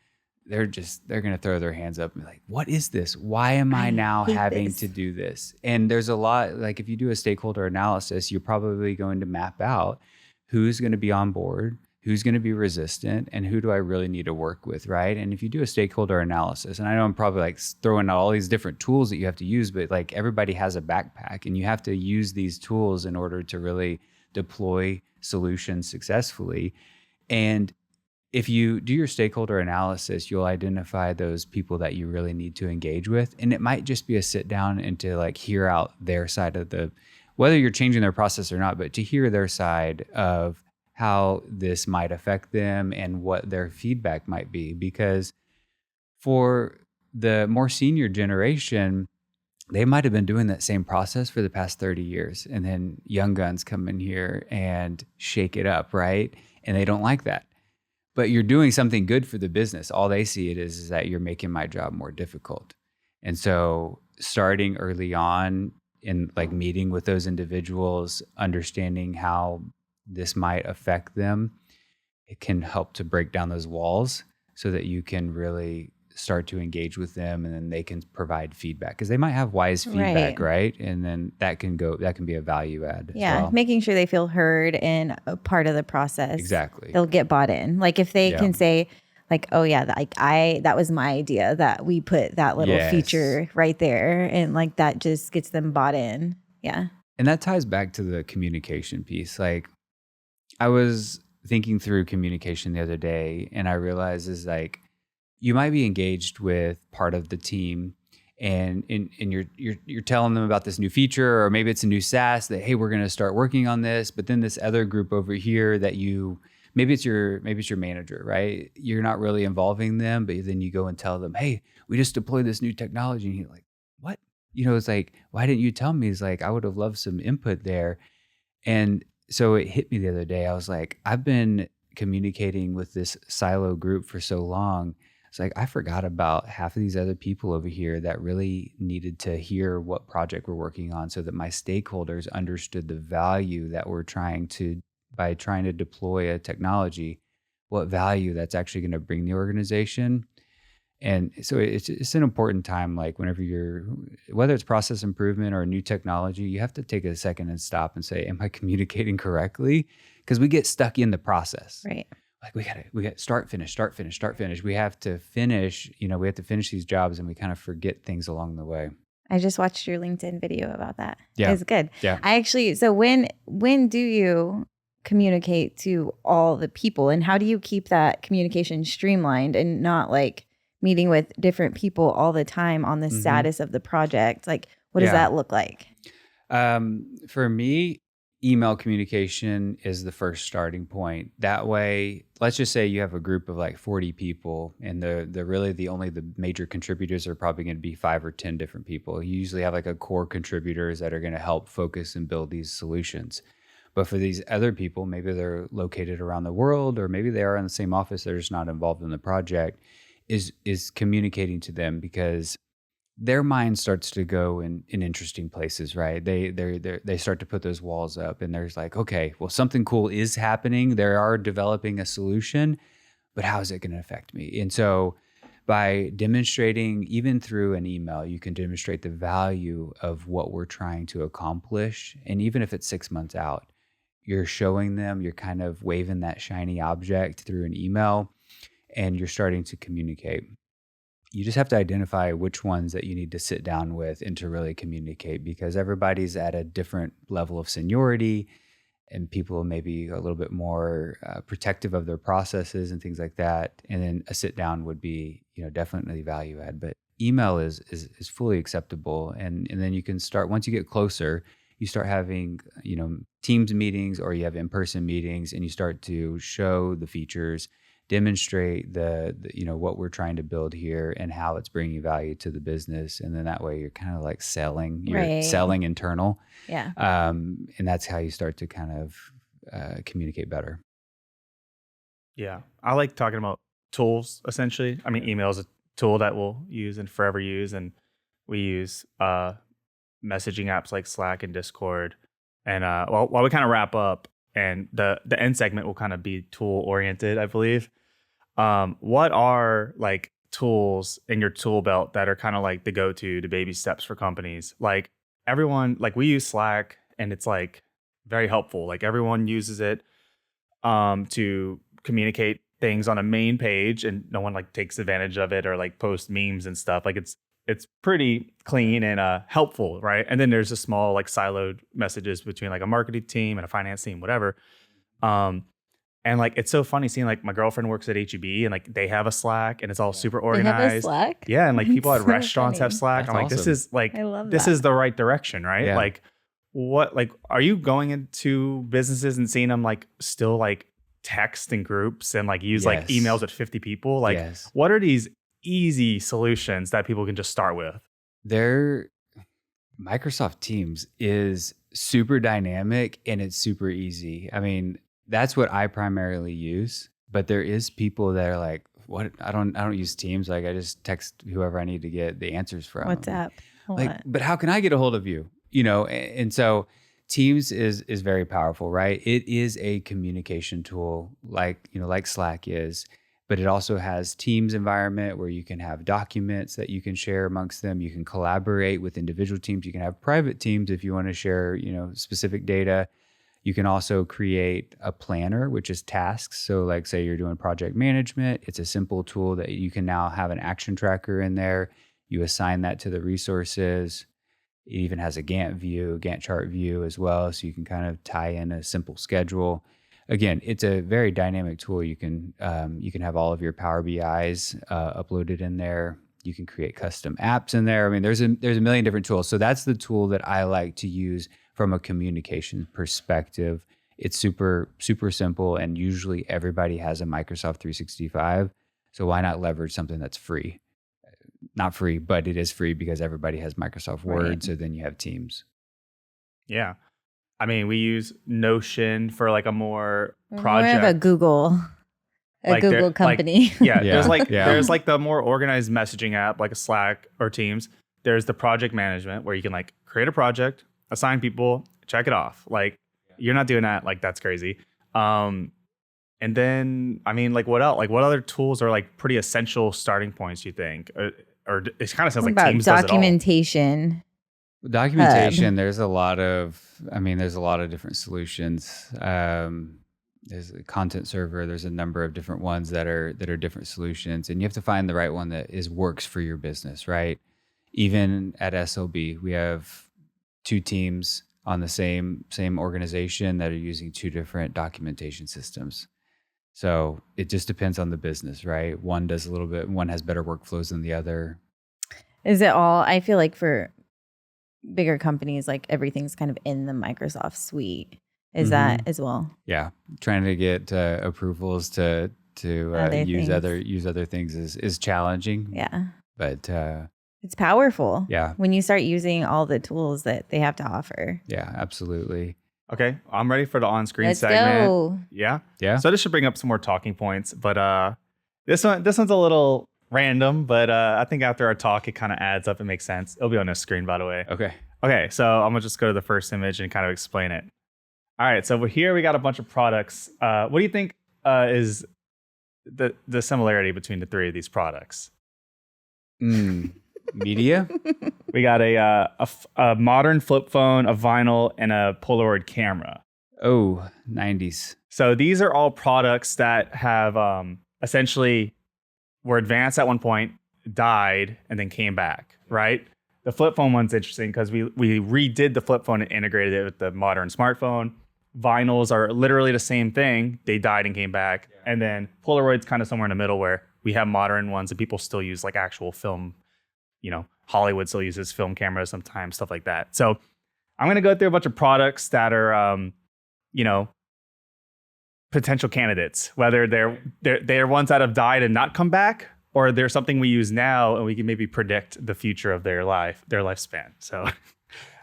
they're going to throw their hands up and be like, what is this? Why am I now having to do this? And there's a lot, like if you do a stakeholder analysis, you're probably going to map out who's going to be on board, who's going to be resistant, and who do I really need to work with, right? And if you do a stakeholder analysis, and I know I'm probably like throwing out all these different tools that you have to use, but like everybody has a backpack and you have to use these tools in order to really deploy solutions successfully. And if you do your stakeholder analysis, you'll identify those people that you really need to engage with. And it might just be a sit down and to like hear out their side of whether you're changing their process or not, but to hear their side of how this might affect them and what their feedback might be. Because for the more senior generation, they might have been doing that same process for the past 30 years. And then young guns come in here and shake it up, right? And they don't like that. But you're doing something good for the business. All they see it is that you're making my job more difficult. And so starting early on in like meeting with those individuals, understanding how this might affect them, it can help to break down those walls so that you can really start to engage with them, and then they can provide feedback because they might have wise feedback, right? And then that can be a value add. Yeah, well. Making sure they feel heard and a part of the process. Exactly, they'll get bought in. Like if they can say, like, "Oh yeah, that was my idea that we put that little feature right there," and like that just gets them bought in. Yeah, and that ties back to the communication piece. Like I was thinking through communication the other day, and I realized is like, you might be engaged with part of the team and you're telling them about this new feature, or maybe it's a new SaaS that, hey, we're going to start working on this. But then this other group over here that maybe it's your manager, right? You're not really involving them, but then you go and tell them, hey, we just deployed this new technology. And you're like, what? It's like, why didn't you tell me? It's like, I would have loved some input there. And so it hit me the other day. I was like, I've been communicating with this silo group for so long. It's like, I forgot about half of these other people over here that really needed to hear what project we're working on so that my stakeholders understood the value that by trying to deploy a technology, what value that's actually going to bring the organization. And so it's an important time, like whenever whether it's process improvement or a new technology, you have to take a second and stop and say, am I communicating correctly? Because we get stuck in the process. Right. Like we got start, finish. We have to finish, we have to finish these jobs, and we kind of forget things along the way. I just watched your LinkedIn video about that. Yeah. It's good. Yeah. So when do you communicate to all the people, and how do you keep that communication streamlined and not like meeting with different people all the time on the status of the project? Like, what does that look like? For me, email communication is the first starting point. That way, let's just say you have a group of like 40 people, and the major contributors are probably going to be 5 or 10 different people. You usually have like a core contributors that are going to help focus and build these solutions. But for these other people, maybe they're located around the world, or maybe they are in the same office, they're just not involved in the project, is communicating to them, because their mind starts to go in interesting places, right? They start to put those walls up, and there's like, okay, well, something cool is happening. They are developing a solution, but how is it going to affect me? And so by demonstrating, even through an email, you can demonstrate the value of what we're trying to accomplish. And even if it's 6 months out, you're showing them, you're kind of waving that shiny object through an email, and you're starting to communicate. You just have to identify which ones that you need to sit down with and to really communicate, because everybody's at a different level of seniority, and people may be a little bit more protective of their processes and things like that. And then a sit down would be, definitely value add. But email is fully acceptable. And then you can start, once you get closer, you start having, Teams meetings, or you have in-person meetings, and you start to show the features, demonstrate the what we're trying to build here and how it's bringing value to the business. And then that way you're kind of like selling internal. Yeah. And that's how you start to kind of communicate better. Yeah. I like talking about tools, essentially. I mean, email is a tool that we'll use and forever use. And we use messaging apps like Slack and Discord. And while we kind of wrap up, and the end segment will kind of be tool oriented, I believe. What are like tools in your tool belt that are kind of like the go-to, the baby steps for companies? Like everyone, like we use Slack, and it's like very helpful. Like everyone uses it to communicate things on a main page, and no one like takes advantage of it or like post memes and stuff. Like it's pretty clean and helpful, right? And then there's a small like siloed messages between like a marketing team and a finance team, whatever. And like it's so funny seeing like my girlfriend works at HEB, and like they have a Slack, and it's all super organized. They have a Slack? Yeah, and like people at so restaurants funny. have Slack. That's I'm like, awesome. this is the right direction, right? Yeah. Like what, like are you going into businesses and seeing them like still like text in groups and like use like emails with 50 people? Like what are these easy solutions that people can just start with? Microsoft Teams is super dynamic, and it's super easy. I mean, that's what I primarily use, but there is people that are like, what? I don't use Teams. Like I just text whoever I need to get the answers from. WhatsApp. Like, but how can I get a hold of you? And so Teams is very powerful, right? It is a communication tool like Slack is, but it also has Teams environment where you can have documents that you can share amongst them. You can collaborate with individual teams. You can have private teams if you want to share, specific data. You can also create a planner, which is tasks. So like say you're doing project management, it's a simple tool that you can now have an action tracker in there. You assign that to the resources. It even has a Gantt chart view as well. So you can kind of tie in a simple schedule. Again, it's a very dynamic tool. You can have all of your Power BIs uploaded in there. You can create custom apps in there. I mean, there's a million different tools. So that's the tool that I like to use from a communication perspective. It's super, super simple, and usually everybody has a Microsoft 365. So why not leverage something that's free? Not free, but it is free because everybody has Microsoft Word. Right. So then you have Teams. Yeah. I mean, we use Notion for like a more project. More of a Google company. Like, there's like the more organized messaging app like a Slack or Teams. There's the project management where you can like create a project, assign people, check it off. Like you're not doing that. Like that's crazy. And then, I mean, like what else? Like what other tools are like pretty essential starting points, you think? Or it kind of sounds like Teams does it all. Documentation. There's a lot of different solutions. There's a content server. There's a number of different ones that are different solutions, and you have to find the right one that works for your business, right? Even at SLB, we have 2 teams on the same organization that are using 2 different documentation systems. So it just depends on the business, right? One has better workflows than the other. Is it all? I feel like for bigger companies, like everything's kind of in the Microsoft suite. is that as well. Yeah, trying to get approvals to use other things is challenging. Yeah, but it's powerful. Yeah, when you start using all the tools that they have to offer. Yeah, absolutely. Okay, I'm ready for the on-screen Let's segment. Go. Yeah. So this should bring up some more talking points, but this one's a little random, but I think after our talk, it kind of adds up and makes sense. It'll be on the screen, by the way. Okay, so I'm gonna just go to the first image and kind of explain it. All right, so here we got a bunch of products. What do you think is the similarity between the three of these products? Media. We got a modern flip phone, a vinyl, and a Polaroid camera. Oh, 90s. So these are all products that have essentially were advanced at one point, died, and then came back, right? The flip phone one's interesting because we redid the flip phone and integrated it with the modern smartphone. Vinyls are literally the same thing. They died and came back. Yeah. And then Polaroid's kind of somewhere in the middle where we have modern ones and people still use like actual film. Hollywood still uses film cameras sometimes, stuff like that. So I'm going to go through a bunch of products that are, potential candidates, whether they're ones that have died and not come back, or they're something we use now and we can maybe predict the future of their lifespan. So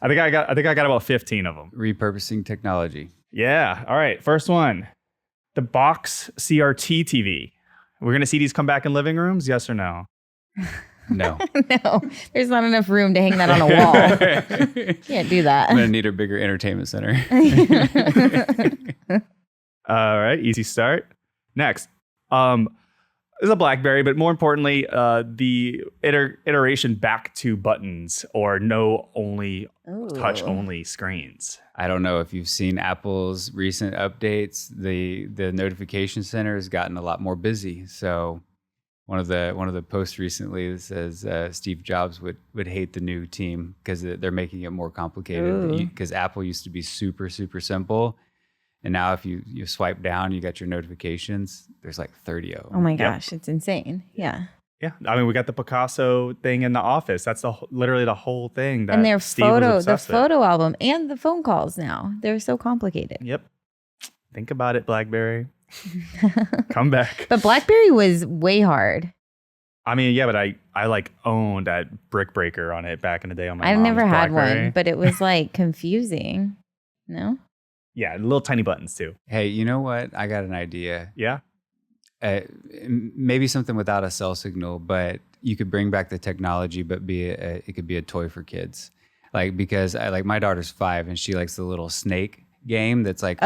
I think I got about 15 of them. Repurposing technology. Yeah. All right. First one, the box CRT TV. We're going to see these come back in living rooms. Yes or no? No. No. There's not enough room to hang that on a wall. Can't do that. I'm going to need a bigger entertainment center. All right. Easy start. Next. Is a BlackBerry, but more importantly, the iteration back to buttons or touch only screens. I don't know if you've seen Apple's recent updates. The notification center has gotten a lot more busy. So one of the posts recently says Steve Jobs would hate the new team because they're making it more complicated. Because Apple used to be super, super simple. And now if you swipe down, you got your notifications. There's like 30 of them. Oh my gosh, It's insane. Yeah. Yeah. I mean, we got the Picasso thing in the office. That's literally the whole thing. That and their Steve was the photo album and the phone calls now. They're so complicated. Yep. Think about it, BlackBerry. Come back. But BlackBerry was way hard. I mean, yeah, but I like owned that brick breaker on it back in the day on my I've mom's never had BlackBerry. one, but it was like confusing. No? Yeah, little tiny buttons too. Hey, you know what? I got an idea. Yeah? Maybe something without a cell signal, but you could bring back the technology, but it could be a toy for kids. Like, because my daughter's 5 and she likes the little snake game that's like,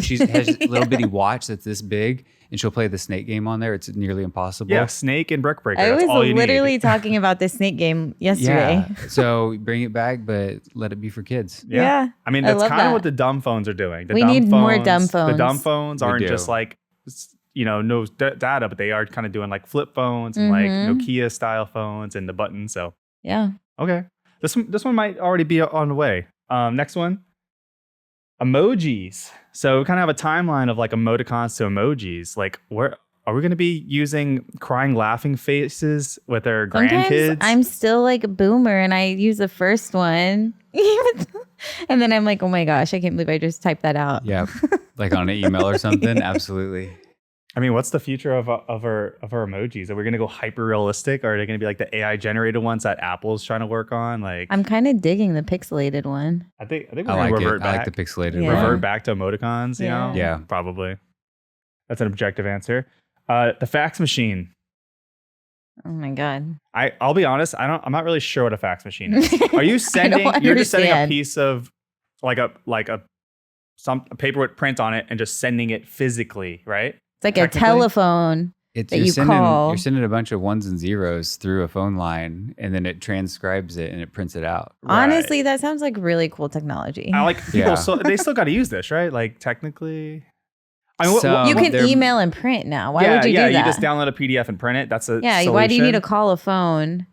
she has a little bitty watch that's this big and she'll play the snake game on there. It's nearly impossible. Yeah, snake and brick breaker. I that's all was you literally need. talking about the snake game yesterday. Yeah. So bring it back, but let it be for kids. Yeah. I mean, that's kind of what the dumb phones are doing. We need more dumb phones. The dumb phones aren't just like, no data, but they are kind of doing like flip phones and like Nokia style phones and the buttons. So yeah. Okay. This one might already be on the way. Next one. Emojis. So we kind of have a timeline of like emoticons to emojis. Like, where are we going to be using crying, laughing faces with our grandkids? I'm still like a boomer and I use the first one. And then I'm like, oh my gosh, I can't believe I just typed that out. Yeah. Like on an email or something. Absolutely. I mean, what's the future of our emojis? Are we going to go hyper realistic, or are they going to be like the AI generated ones that Apple's trying to work on? Like, I'm kind of digging the pixelated one. I think we're going to revert back. I like the pixelated one. Revert back to emoticons, you know? Yeah. Probably. That's an objective answer. The fax machine. Oh my God. I'll be honest, I'm not really sure what a fax machine is. Are you sending you're just sending a piece of like a paper with print on it and just sending it physically, right? It's like a telephone that you call. You're sending a bunch of ones and zeros through a phone line, and then it transcribes it and it prints it out. Honestly, that sounds like really cool technology. I like people. So they still got to use this, right? Like technically, I mean, you can email and print now. Why would you do that? You just download a PDF and print it. That's a solution. Why do you need to call a phone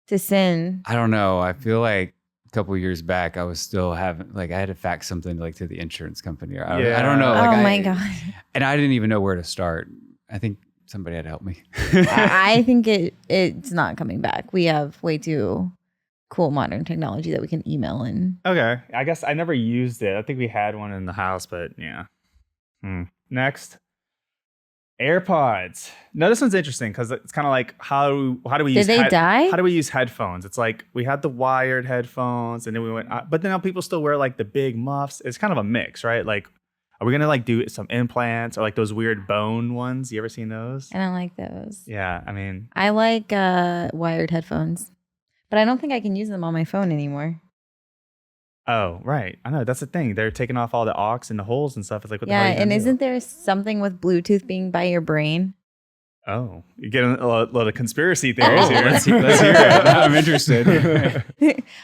to send? I don't know. I feel like a couple of years back, I was still having I had to fax something like to the insurance company. I don't know. Oh my God. And I didn't even know where to start. I think somebody had to help me. I think it's not coming back. We have way too cool modern technology that we can email in. Okay. I guess I never used it. I think we had one in the house, but yeah. Next. AirPods. Now this one's interesting because it's kind of like how do we use? Did they die? How do we use headphones? It's like we had the wired headphones, and then we went. But then now people still wear like the big muffs. It's kind of a mix, right? Like, are we gonna like do some implants or like those weird bone ones? You ever seen those? I don't like those. Yeah, I mean, I like wired headphones, but I don't think I can use them on my phone anymore. oh right, I know that's the thing. They're taking off all the aux and the holes and stuff. It's like what the hell are you Yeah, gonna and do? isn't there something with Bluetooth being by your brain? Oh, you're getting a lot of conspiracy theories here. Let's hear it. Now I'm interested.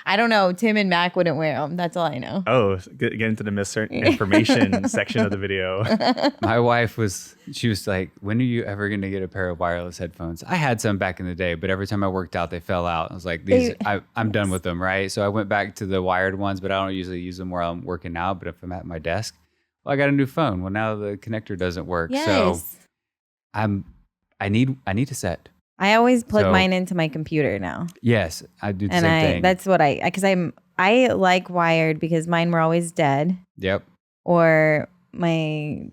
I don't know. Tim and Mac wouldn't wear them. That's all I know. Oh, get into the misinformation section of the video. My wife she was like, when are you ever going to get a pair of wireless headphones? I had some back in the day, but every time I worked out, they fell out. I was like, I'm done with them, right? So I went back to the wired ones, but I don't usually use them while I'm working out. But if I'm at my desk, well, I got a new phone. Well, now the connector doesn't work. Yes. So I need a set. I always plug mine into my computer now. Yes, I do the same thing. That's what because I like wired because mine were always dead. Yep. Or my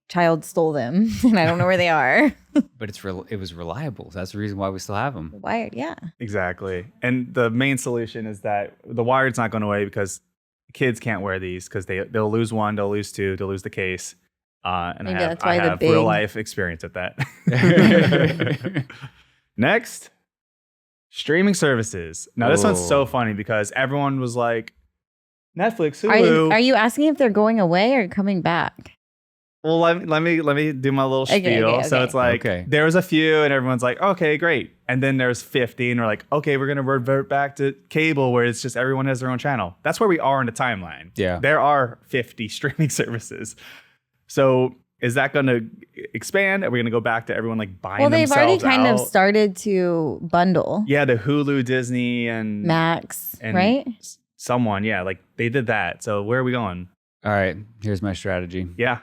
child stole them and I don't know where they are. But it was reliable. So that's the reason why we still have them. Wired, yeah. Exactly. And the main solution is that the wired's not going away because kids can't wear these because they'll lose one, they'll lose two, they'll lose the case. And Maybe I have real life experience at that. Next, streaming services. Now this one's so funny because everyone was like, Netflix, Hulu. Are you asking if they're going away or coming back? Well, let me do my little spiel. Okay. So it's like there was a few, and everyone's like, okay, great. And then there's 50, and we're like, okay, we're gonna revert back to cable where it's just everyone has their own channel. That's where we are in the timeline. Yeah, there are 50 streaming services. So is that going to expand? Are we going to go back to everyone like buying themselves they've already kind out? of started to bundle. Yeah, the Hulu, Disney, and Max, and right? Someone, yeah, like they did that. So where are we going? All right, here's my strategy. Yeah.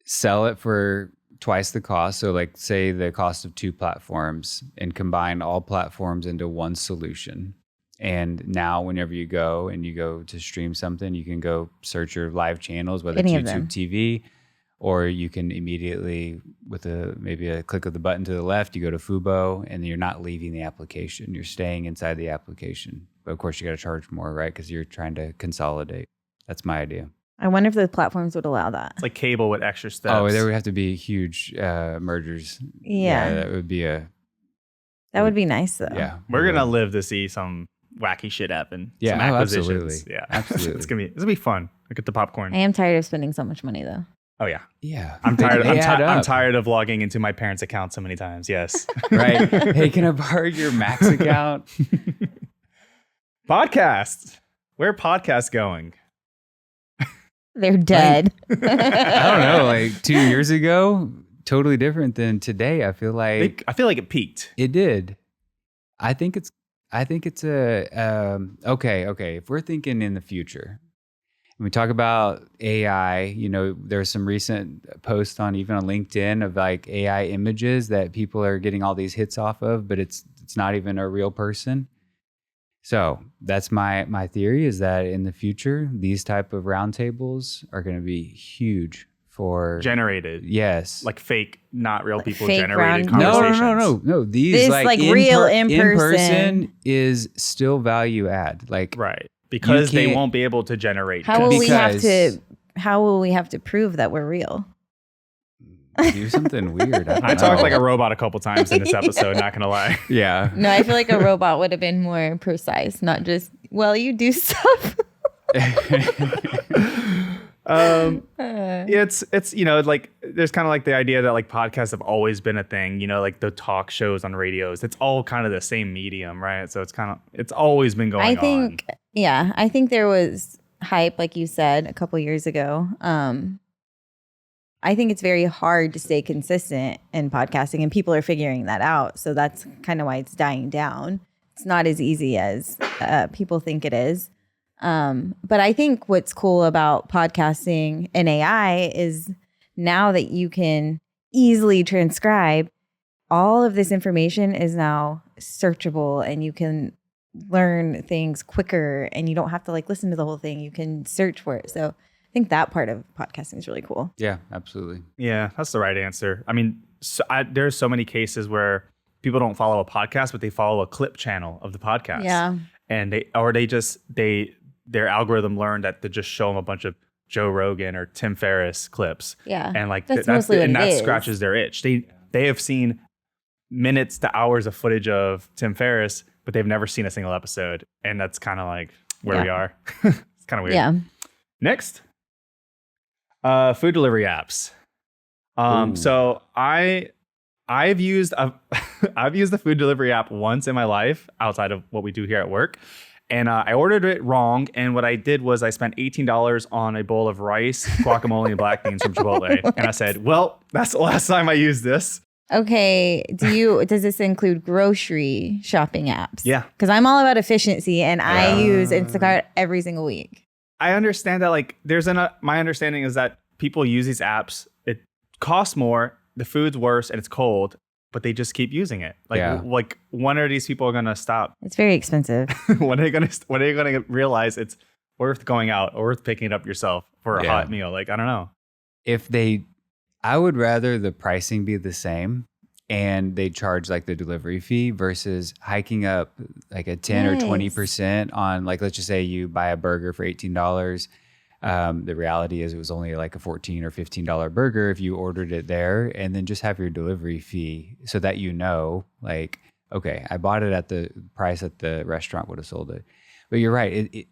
Sell it for twice the cost. So like say the cost of 2 platforms and combine all platforms into one solution. And now whenever you go to stream something, you can go search your live channels, whether it's YouTube TV, or you can immediately with maybe a click of the button to the left, you go to Fubo and you're not leaving the application. You're staying inside the application. But of course you got to charge more, right? Because you're trying to consolidate. That's my idea. I wonder if the platforms would allow that. It's like cable with extra steps. Oh, there would have to be huge mergers. Yeah. That would be That would be nice though. Yeah. We're going to live to see some wacky shit happen. Yeah, some acquisitions. Absolutely. Yeah, absolutely. It's gonna be fun. Look at the popcorn. I am tired of spending so much money though. Oh yeah, yeah. I'm tired. I'm tired of logging into my parents' account so many times. Yes. Right. Hey, can I borrow your Max account? Podcasts. Where are podcasts going? They're dead. I don't know. Like 2 years ago, totally different than today. I feel like it peaked. It did. I think it's okay. If we're thinking in the future, and we talk about AI, there's some recent posts even on LinkedIn of like AI images that people are getting all these hits off of, but it's not even a real person. So that's my theory is that in the future, these type of roundtables are going to be huge. Generated, yes, like fake, not real people fake generated conversations. No. These like real in person is still value add, like right because they won't be able to generate. How will we have to prove that we're real? Do something weird. I talked like a robot a couple times in this episode. Not gonna lie. Yeah. No, I feel like a robot would have been more precise, not just you do stuff. It's like there's kind of like the idea that like podcasts have always been a thing, like the talk shows on radios. It's all kind of the same medium, right? So it's always been going on. I think there was hype, like you said, a couple years ago. I think it's very hard to stay consistent in podcasting, and people are figuring that out. So that's kind of why it's dying down. It's not as easy as people think it is. But I think what's cool about podcasting and AI is now that you can easily transcribe, all of this information is now searchable, and you can learn things quicker, and you don't have to like listen to the whole thing. You can search for it. So I think that part of podcasting is really cool. Yeah, absolutely. Yeah, that's the right answer. I mean, there's so many cases where people don't follow a podcast, but they follow a clip channel of the podcast. Yeah. And their algorithm learned that to just show them a bunch of Joe Rogan or Tim Ferriss clips. Yeah. And like that's mostly what that it is. scratches their itch. They have seen minutes to hours of footage of Tim Ferriss, but they've never seen a single episode. And that's kind of like where we are. It's kind of weird. Yeah. Next, food delivery apps. So I've used the food delivery app once in my life outside of what we do here at work. And I ordered it wrong. And what I did was I spent $18 on a bowl of rice, guacamole, and black beans from Chipotle. And I said, well, that's the last time I used this. Okay. Does this include grocery shopping apps? Yeah. Because I'm all about efficiency, and I use Instacart every single week. I understand that like my understanding is that people use these apps. It costs more. The food's worse and it's cold, but they just keep using it. Like when are these people going to stop? It's very expensive. When are you going to realize it's worth going out or worth picking it up yourself for a hot meal? Like, I don't know. I would rather the pricing be the same and they charge like the delivery fee versus hiking up like a 10 or 20% on, like, let's just say you buy a burger for $18. The reality is it was only like a $14 or $15 burger if you ordered it there, and then just have your delivery fee so that like, okay, I bought it at the price that the restaurant would have sold it. But you're right.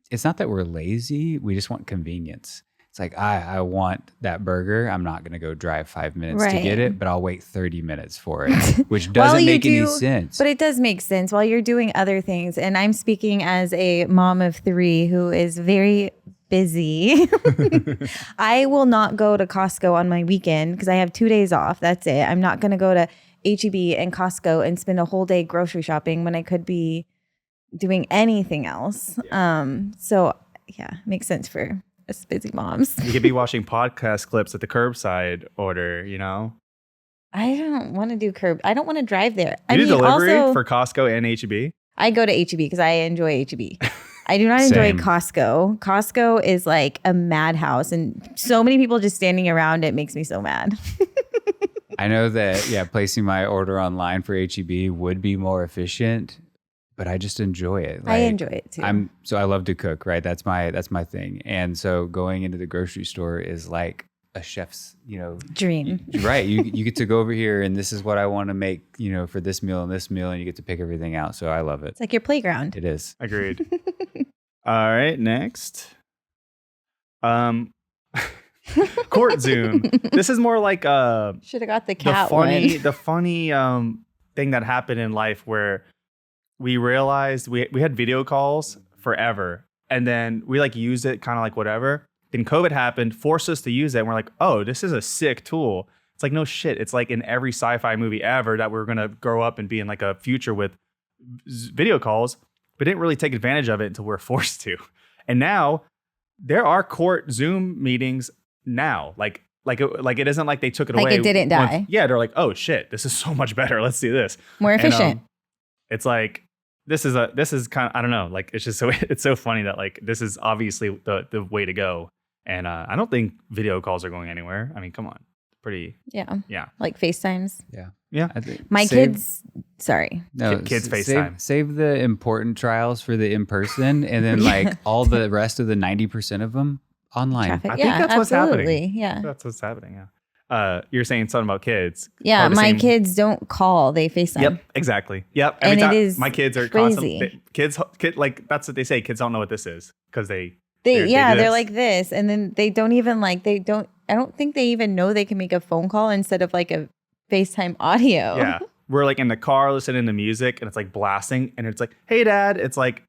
It's not that we're lazy. We just want convenience. It's like, I want that burger. I'm not going to go drive 5 minutes to get it, but I'll wait 30 minutes for it, which doesn't make any sense. But it does make sense while you're doing other things. And I'm speaking as a mom of 3 who is very busy. I will not go to Costco on my weekend because I have 2 days off. That's it. I'm not going to go to H-E-B and Costco and spend a whole day grocery shopping when I could be doing anything else. So yeah, makes sense for us busy moms. You could be watching podcast clips at the curbside order, you know? I don't want to do curb. I don't want to drive there. You do delivery for Costco and H-E-B? I go to H-E-B because I enjoy H-E-B. I do not enjoy Costco. Costco is like a madhouse, and so many people just standing around it makes me so mad. I know that, placing my order online for H-E-B would be more efficient, but I just enjoy it. Like, I enjoy it too. I love to cook, right? That's my thing. And so going into the grocery store is like a chef's, dream. Right. You get to go over here and this is what I want to make, for this meal and this meal, and you get to pick everything out. So I love it. It's like your playground. It is. Agreed. All right, next. Court Zoom. This is more like should have got the cat one. The funny thing that happened in life where we realized we had video calls forever, and then we like used it kind of like whatever. Then COVID happened, forced us to use it, and we're like, oh, this is a sick tool. It's like, no shit. It's like in every sci-fi movie ever that we're going to grow up and be in like a future with video calls, but didn't really take advantage of it until we're forced to. And now there are court Zoom meetings now. Like it isn't like they took it away. Like it didn't die. They're like, oh shit, this is so much better. Let's do this. More efficient. And, it's like, this is kind of, I don't know. Like, it's just it's so funny that like, this is obviously the way to go. And I don't think video calls are going anywhere. I mean, come on. Pretty. Yeah. Like FaceTimes. Yeah. I think My kids, sorry. No, kids FaceTime. Save the important trials for the in-person, and then like all the rest of the 90% of them online. Traffic. I think that's what's happening. Yeah. That's what's happening. Yeah. You're saying something about kids. Yeah. My kids don't call, they FaceTime. Yep. Exactly. Yep. And it is my kids are crazy. constantly, kids, like, that's what they say. Kids don't know what this is because they're like this, and then they don't even I don't think they even know they can make a phone call instead of like a FaceTime audio. Yeah. We're like in the car listening to music and it's like blasting and it's like, hey dad, it's like,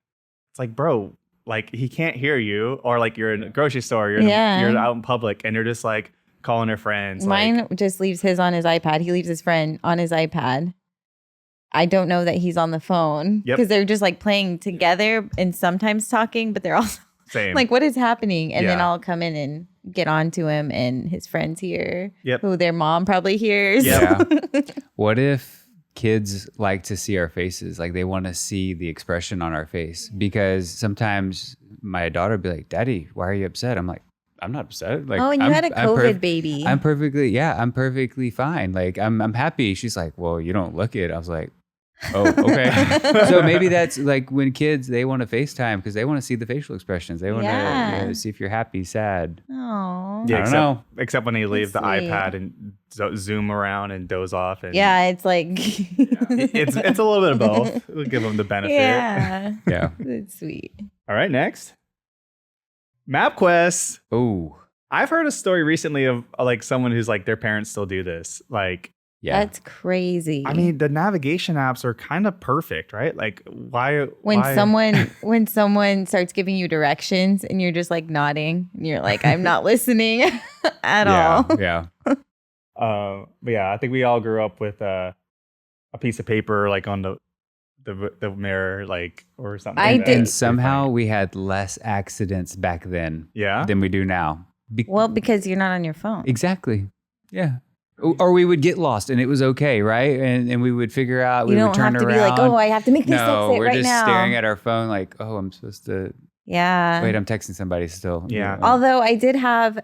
bro, like he can't hear you, or like you're in a grocery store, you're out in public and you're just like calling her friends. Mine just leaves his on his iPad. He leaves his friend on his iPad. I don't know that he's on the phone because they're just like playing together and sometimes talking, but they're also same. Like, what is happening? And then I'll come in and get on to him and his friends here, who their mom probably hears. Yeah. What if kids like to see our faces. Like they want to see the expression on our face, because sometimes my daughter would be like, Daddy, why are you upset? I'm like, I'm not upset. Like, oh, and you had a COVID baby. I'm perfectly fine. Like I'm happy. She's like, well, you don't look it. I was like, oh, okay. So maybe that's like when kids, they want to FaceTime because they want to see the facial expressions. They want to see if you're happy, sad. Oh, yeah, I don't know. Except when they leave the sweet. iPad and zoom around and doze off. And yeah, it's like it's a little bit of both. We'll give them the benefit. yeah, Yeah. it's sweet. All right, next. MapQuest. Oh, I've heard a story recently of like someone who's like their parents still do this. Like, yeah. That's crazy. I mean, the navigation apps are kind of perfect, right? Like, why? when someone starts giving you directions and you're just like nodding and you're like, I'm not listening at all. Yeah. But yeah, I think we all grew up with a piece of paper like on the mirror, like, or something. I did. And somehow we had less accidents back then than we do now. Well, because you're not on your phone. Exactly. Yeah. Or we would get lost and it was okay, right? And we would figure out, we would turn around. You don't have to be like, oh, I have to make this exit right now. No, we're just staring at our phone like, oh, I'm supposed to. Yeah. Wait, I'm texting somebody still. Yeah. Although I did have,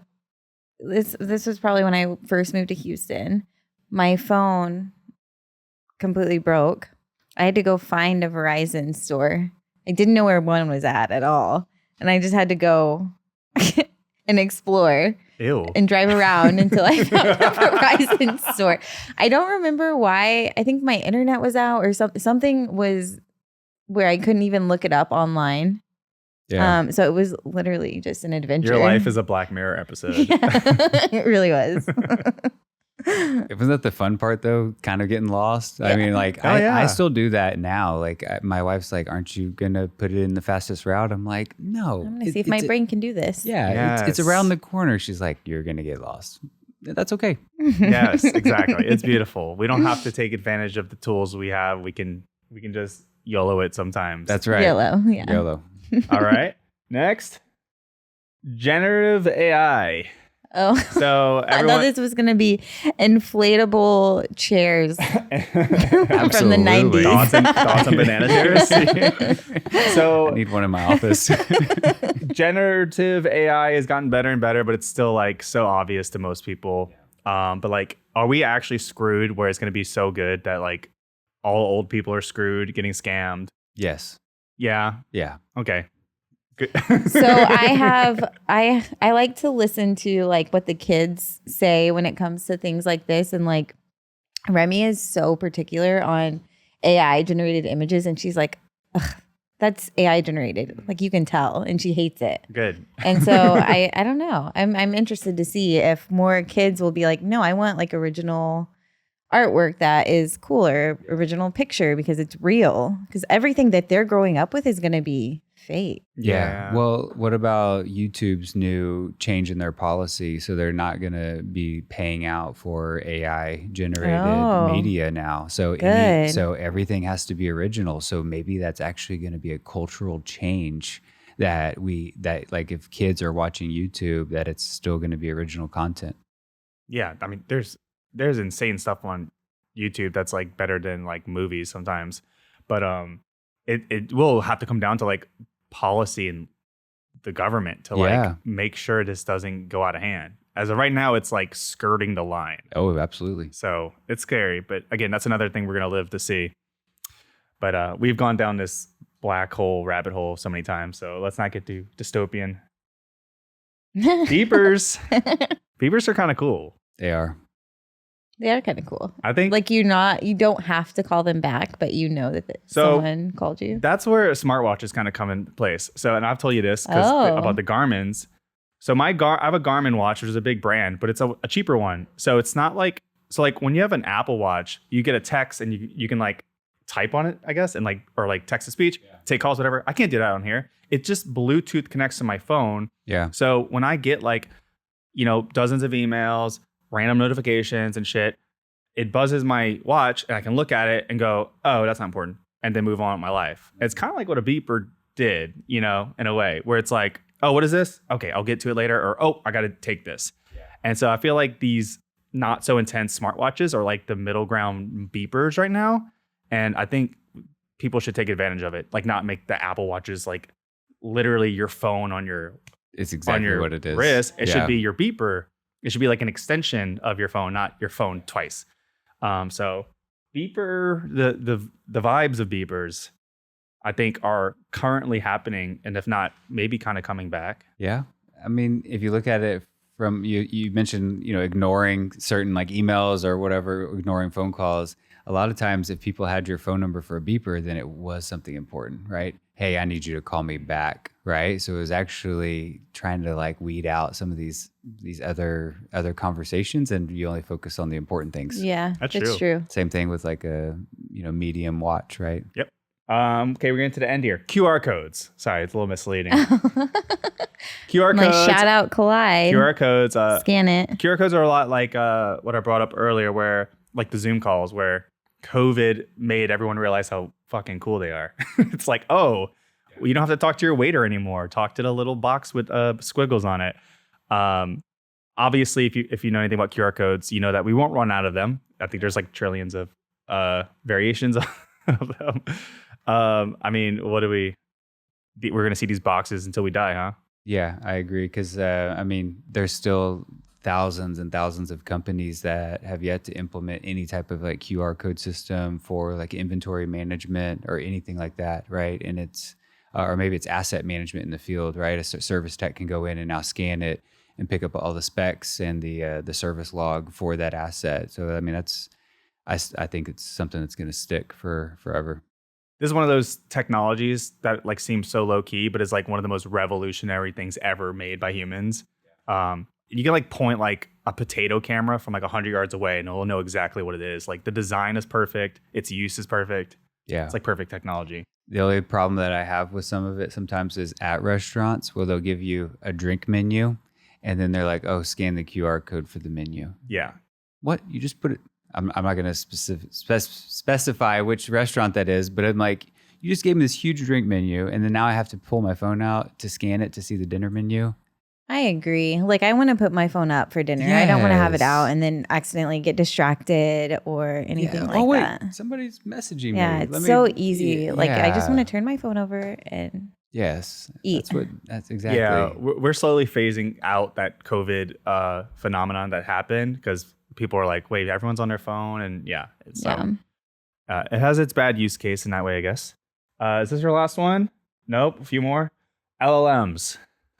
this was probably when I first moved to Houston. My phone completely broke. I had to go find a Verizon store. I didn't know where one was at all. And I just had to go and explore. Ew. And drive around until I found a Verizon store. I don't remember why. I think my internet was out or something was where I couldn't even look it up online. Yeah. So it was literally just an adventure. Your life is a Black Mirror episode. Yeah, it really was. Wasn't that the fun part though? Kind of getting lost. Yeah. I mean, like yeah. I still do that now. Like my wife's like, "Aren't you gonna put it in the fastest route?" I'm like, "No." I'm gonna see if my brain can do this. Yeah, it's around the corner. She's like, "You're gonna get lost." That's okay. Yes, exactly. It's beautiful. We don't have to take advantage of the tools we have. We can just YOLO it sometimes. That's right. YOLO. Yeah. YOLO. All right. Next, generative AI. Oh, so I thought this was going to be inflatable chairs from the 90s. Thoughts on banana chairs. So I need one in my office. Generative AI has gotten better and better, but it's still like so obvious to most people. But like, are we actually screwed where it's going to be so good that like all old people are screwed, getting scammed? Yes. Yeah. Yeah. Okay. Good. So I like to listen to like what the kids say when it comes to things like this. And like Remy is so particular on AI generated images. And she's like, ugh, that's AI generated. Like you can tell. And she hates it. Good. And so I don't know. I'm interested to see if more kids will be like, no, I want like original artwork that is cooler, original picture because it's real. Because everything that they're growing up with is going to be fake. Yeah. Well, what about YouTube's new change in their policy? So they're not going to be paying out for AI generated media now. So so everything has to be original. So maybe that's actually going to be a cultural change that like if kids are watching YouTube, that it's still going to be original content. Yeah. I mean, there's insane stuff on YouTube that's like better than like movies sometimes. But it will have to come down to like policy and the government to like make sure this doesn't go out of hand. As of right now, it's like skirting the line. Oh, absolutely. So it's scary. But again, that's another thing we're going to live to see. But we've gone down this black hole, rabbit hole so many times. So let's not get too dystopian. Peepers. Peepers are kind of cool. They are. They are kind of cool. I think like you don't have to call them back, but you know that someone called you. That's where smartwatches kind of come into place. So, and I've told you this about the Garmin's. So I have a Garmin watch, which is a big brand, but it's a cheaper one. So it's not like, when you have an Apple Watch, you get a text and you can like type on it, I guess, and like, or like text to speech, take calls, whatever. I can't do that on here. It just Bluetooth connects to my phone. Yeah. So when I get like, dozens of emails, random notifications and shit, it buzzes my watch and I can look at it and go, oh, that's not important. And then move on with my life. It's kind of like what a beeper did, in a way where it's like, oh, what is this? Okay, I'll get to it later. Or, oh, I got to take this. Yeah. And so I feel like these not so intense smartwatches are like the middle ground beepers right now. And I think people should take advantage of it. Like not make the Apple Watches like literally your phone on your It's exactly on your what it is. wrist. It should be your beeper. It should be like an extension of your phone, not your phone twice. So beeper, the vibes of beepers, I think are currently happening, and if not, maybe kind of coming back. Yeah. I mean, if you look at it from you mentioned, ignoring certain like emails or whatever, ignoring phone calls. A lot of times if people had your phone number for a beeper, then it was something important, right? Hey, I need you to call me back, right? So it was actually trying to like weed out some of these other conversations, and you only focus on the important things. Yeah, that's true. Same thing with like a medium watch, right? Yep. Okay, we're getting to the end here. QR codes. Sorry, it's a little misleading. QR codes. Shout out Collide. QR codes. Scan it. QR codes are a lot like what I brought up earlier, where like the Zoom calls, where COVID made everyone realize how fucking cool they are. It's like, oh, well, you don't have to talk to your waiter anymore. Talk to the little box with squiggles on it. Obviously, if you know anything about QR codes, you know that we won't run out of them. I think there's like trillions of variations of them. I mean, we're going to see these boxes until we die, huh? Yeah, I agree. Because, there's still thousands and thousands of companies that have yet to implement any type of like QR code system for like inventory management or anything like that, right? And it's, or maybe it's asset management in the field, right? A service tech can go in and now scan it and pick up all the specs and the service log for that asset. So, I mean, I think it's something that's going to stick for forever. This is one of those technologies that like seems so low key, but is like one of the most revolutionary things ever made by humans. You can like point like a potato camera from like 100 yards away and it'll know exactly what it is. Like the design is perfect. Its use is perfect. Yeah. It's like perfect technology. The only problem that I have with some of it sometimes is at restaurants where they'll give you a drink menu and then they're like, oh, scan the QR code for the menu. Yeah. What? You just put it. I'm not going to specify which restaurant that is, but I'm like, you just gave me this huge drink menu, and then now I have to pull my phone out to scan it to see the dinner menu. I agree. Like, I want to put my phone up for dinner. Yes. I don't want to have it out and then accidentally get distracted or anything like that. Somebody's messaging me. Yeah, it's so easy. Like, I just want to turn my phone over and eat. That's exactly. Yeah, we're slowly phasing out that COVID phenomenon that happened because people are like, wait, everyone's on their phone. And it has its bad use case in that way, I guess. Is this your last one? Nope. A few more. LLMs.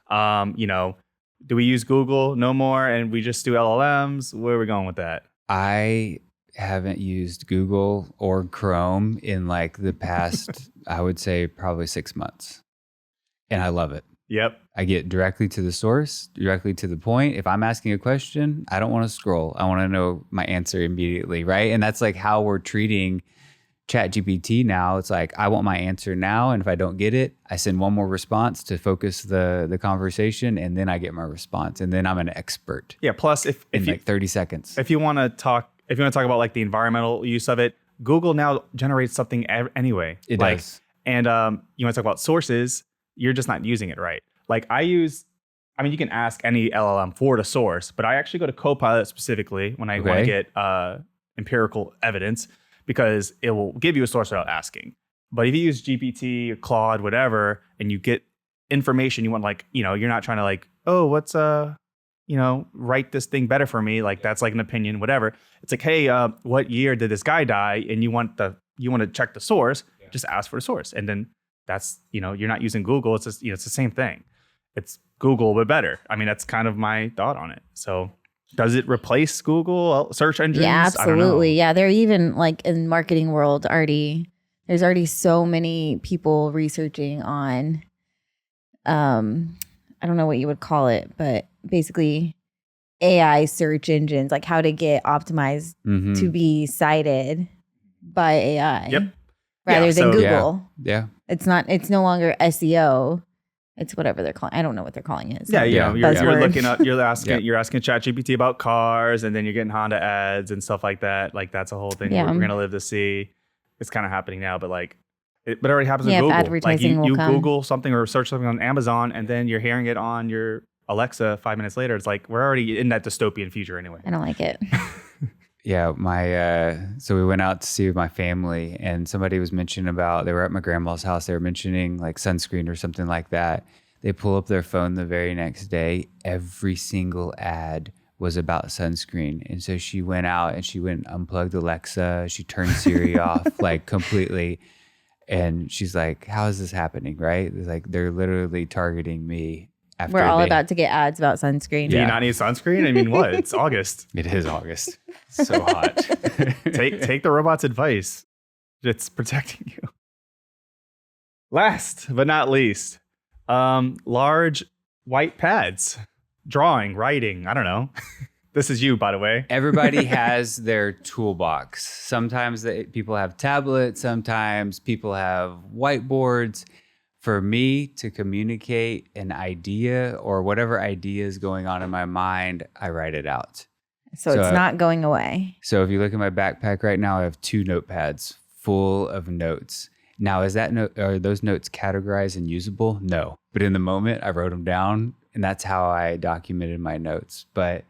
Do we use Google? No more. And we just do LLMs. Where are we going with that? I haven't used Google or Chrome in like the past, I would say probably 6 months. And I love it. Yep. I get directly to the source, directly to the point. If I'm asking a question, I don't want to scroll. I want to know my answer immediately, right? And that's like how we're treating ChatGPT now. It's like, I want my answer now. And if I don't get it, I send one more response to focus the conversation. And then I get my response. And then I'm an expert. Yeah. Plus, if like 30 seconds. If you want to talk about like the environmental use of it, Google now generates something anyway. It does. And you want to talk about sources, you're just not using it right. Like you can ask any LLM for the source, but I actually go to Copilot specifically when I want to get empirical evidence because it will give you a source without asking. But if you use GPT or Claude, whatever, and you get information you want, like, you're not trying to like, oh, what's write this thing better for me. Like that's like an opinion, whatever. It's like, hey, what year did this guy die? And you want to check the source, just ask for the source. And then that's, you're not using Google. It's just, it's the same thing. It's Google, but better. I mean, that's kind of my thought on it. So does it replace Google search engines? Yeah, absolutely. Yeah. They're even like in marketing world there's already so many people researching on, I don't know what you would call it, but basically AI search engines, like how to get optimized to be cited by AI. Yep. Rather than Google. Yeah. It's no longer SEO. It's whatever they're calling. I don't know what they're calling it. Yeah. You're looking up, you're asking ChatGPT about cars, and then you're getting Honda ads and stuff like that. Like that's a whole thing we're going to live to see. It's kind of happening now, but like, it already happens with Google. Advertising like you will come. Google something or search something on Amazon, and then you're hearing it on your Alexa 5 minutes later, it's like we're already in that dystopian future anyway. I don't like it. Yeah, so we went out to see my family, and somebody was mentioning about, they were at my grandma's house, they were mentioning like sunscreen or something like that. They pull up their phone the very next day, every single ad was about sunscreen. And so she went out and she went and unplugged Alexa, she turned Siri off like completely. And she's like, how is this happening, right? It's like they're literally targeting me. We're all about to get ads about sunscreen. Do you not need sunscreen? I mean, what? It's August. It is August. So hot. Take the robot's advice. It's protecting you. Last but not least, large white pads. Drawing, writing, I don't know. This is you, by the way. Everybody has their toolbox. Sometimes people have tablets. Sometimes people have whiteboards. For me to communicate an idea or whatever idea is going on in my mind, I write it out. So it's not going away. So if you look at my backpack right now, I have 2 notepads full of notes. Now, are those notes categorized and usable? No. But in the moment, I wrote them down, and that's how I documented my notes. But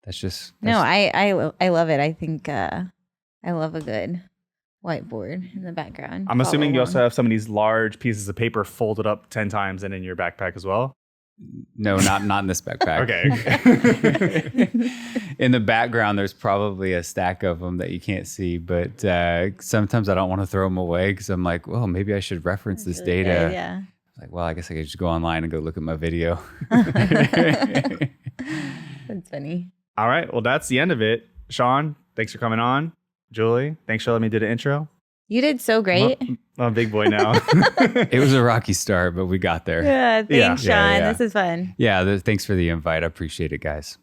that's I love it. I think I love a good whiteboard in the background. I'm assuming you also have some of these large pieces of paper folded up 10 times and in your backpack as well. No, not in this backpack. Okay. In the background, there's probably a stack of them that you can't see, but sometimes I don't want to throw them away because I'm like, well, maybe I should reference this really data. Good, yeah. Like, well, I guess I could just go online and go look at my video. That's funny. All right. Well, that's the end of it. Sean, thanks for coming on. Julie, thanks for letting me do the intro. You did so great. I'm a big boy now. It was a rocky start, but we got there. Yeah, thanks, Sean. Yeah. This is fun. Yeah, thanks for the invite. I appreciate it, guys.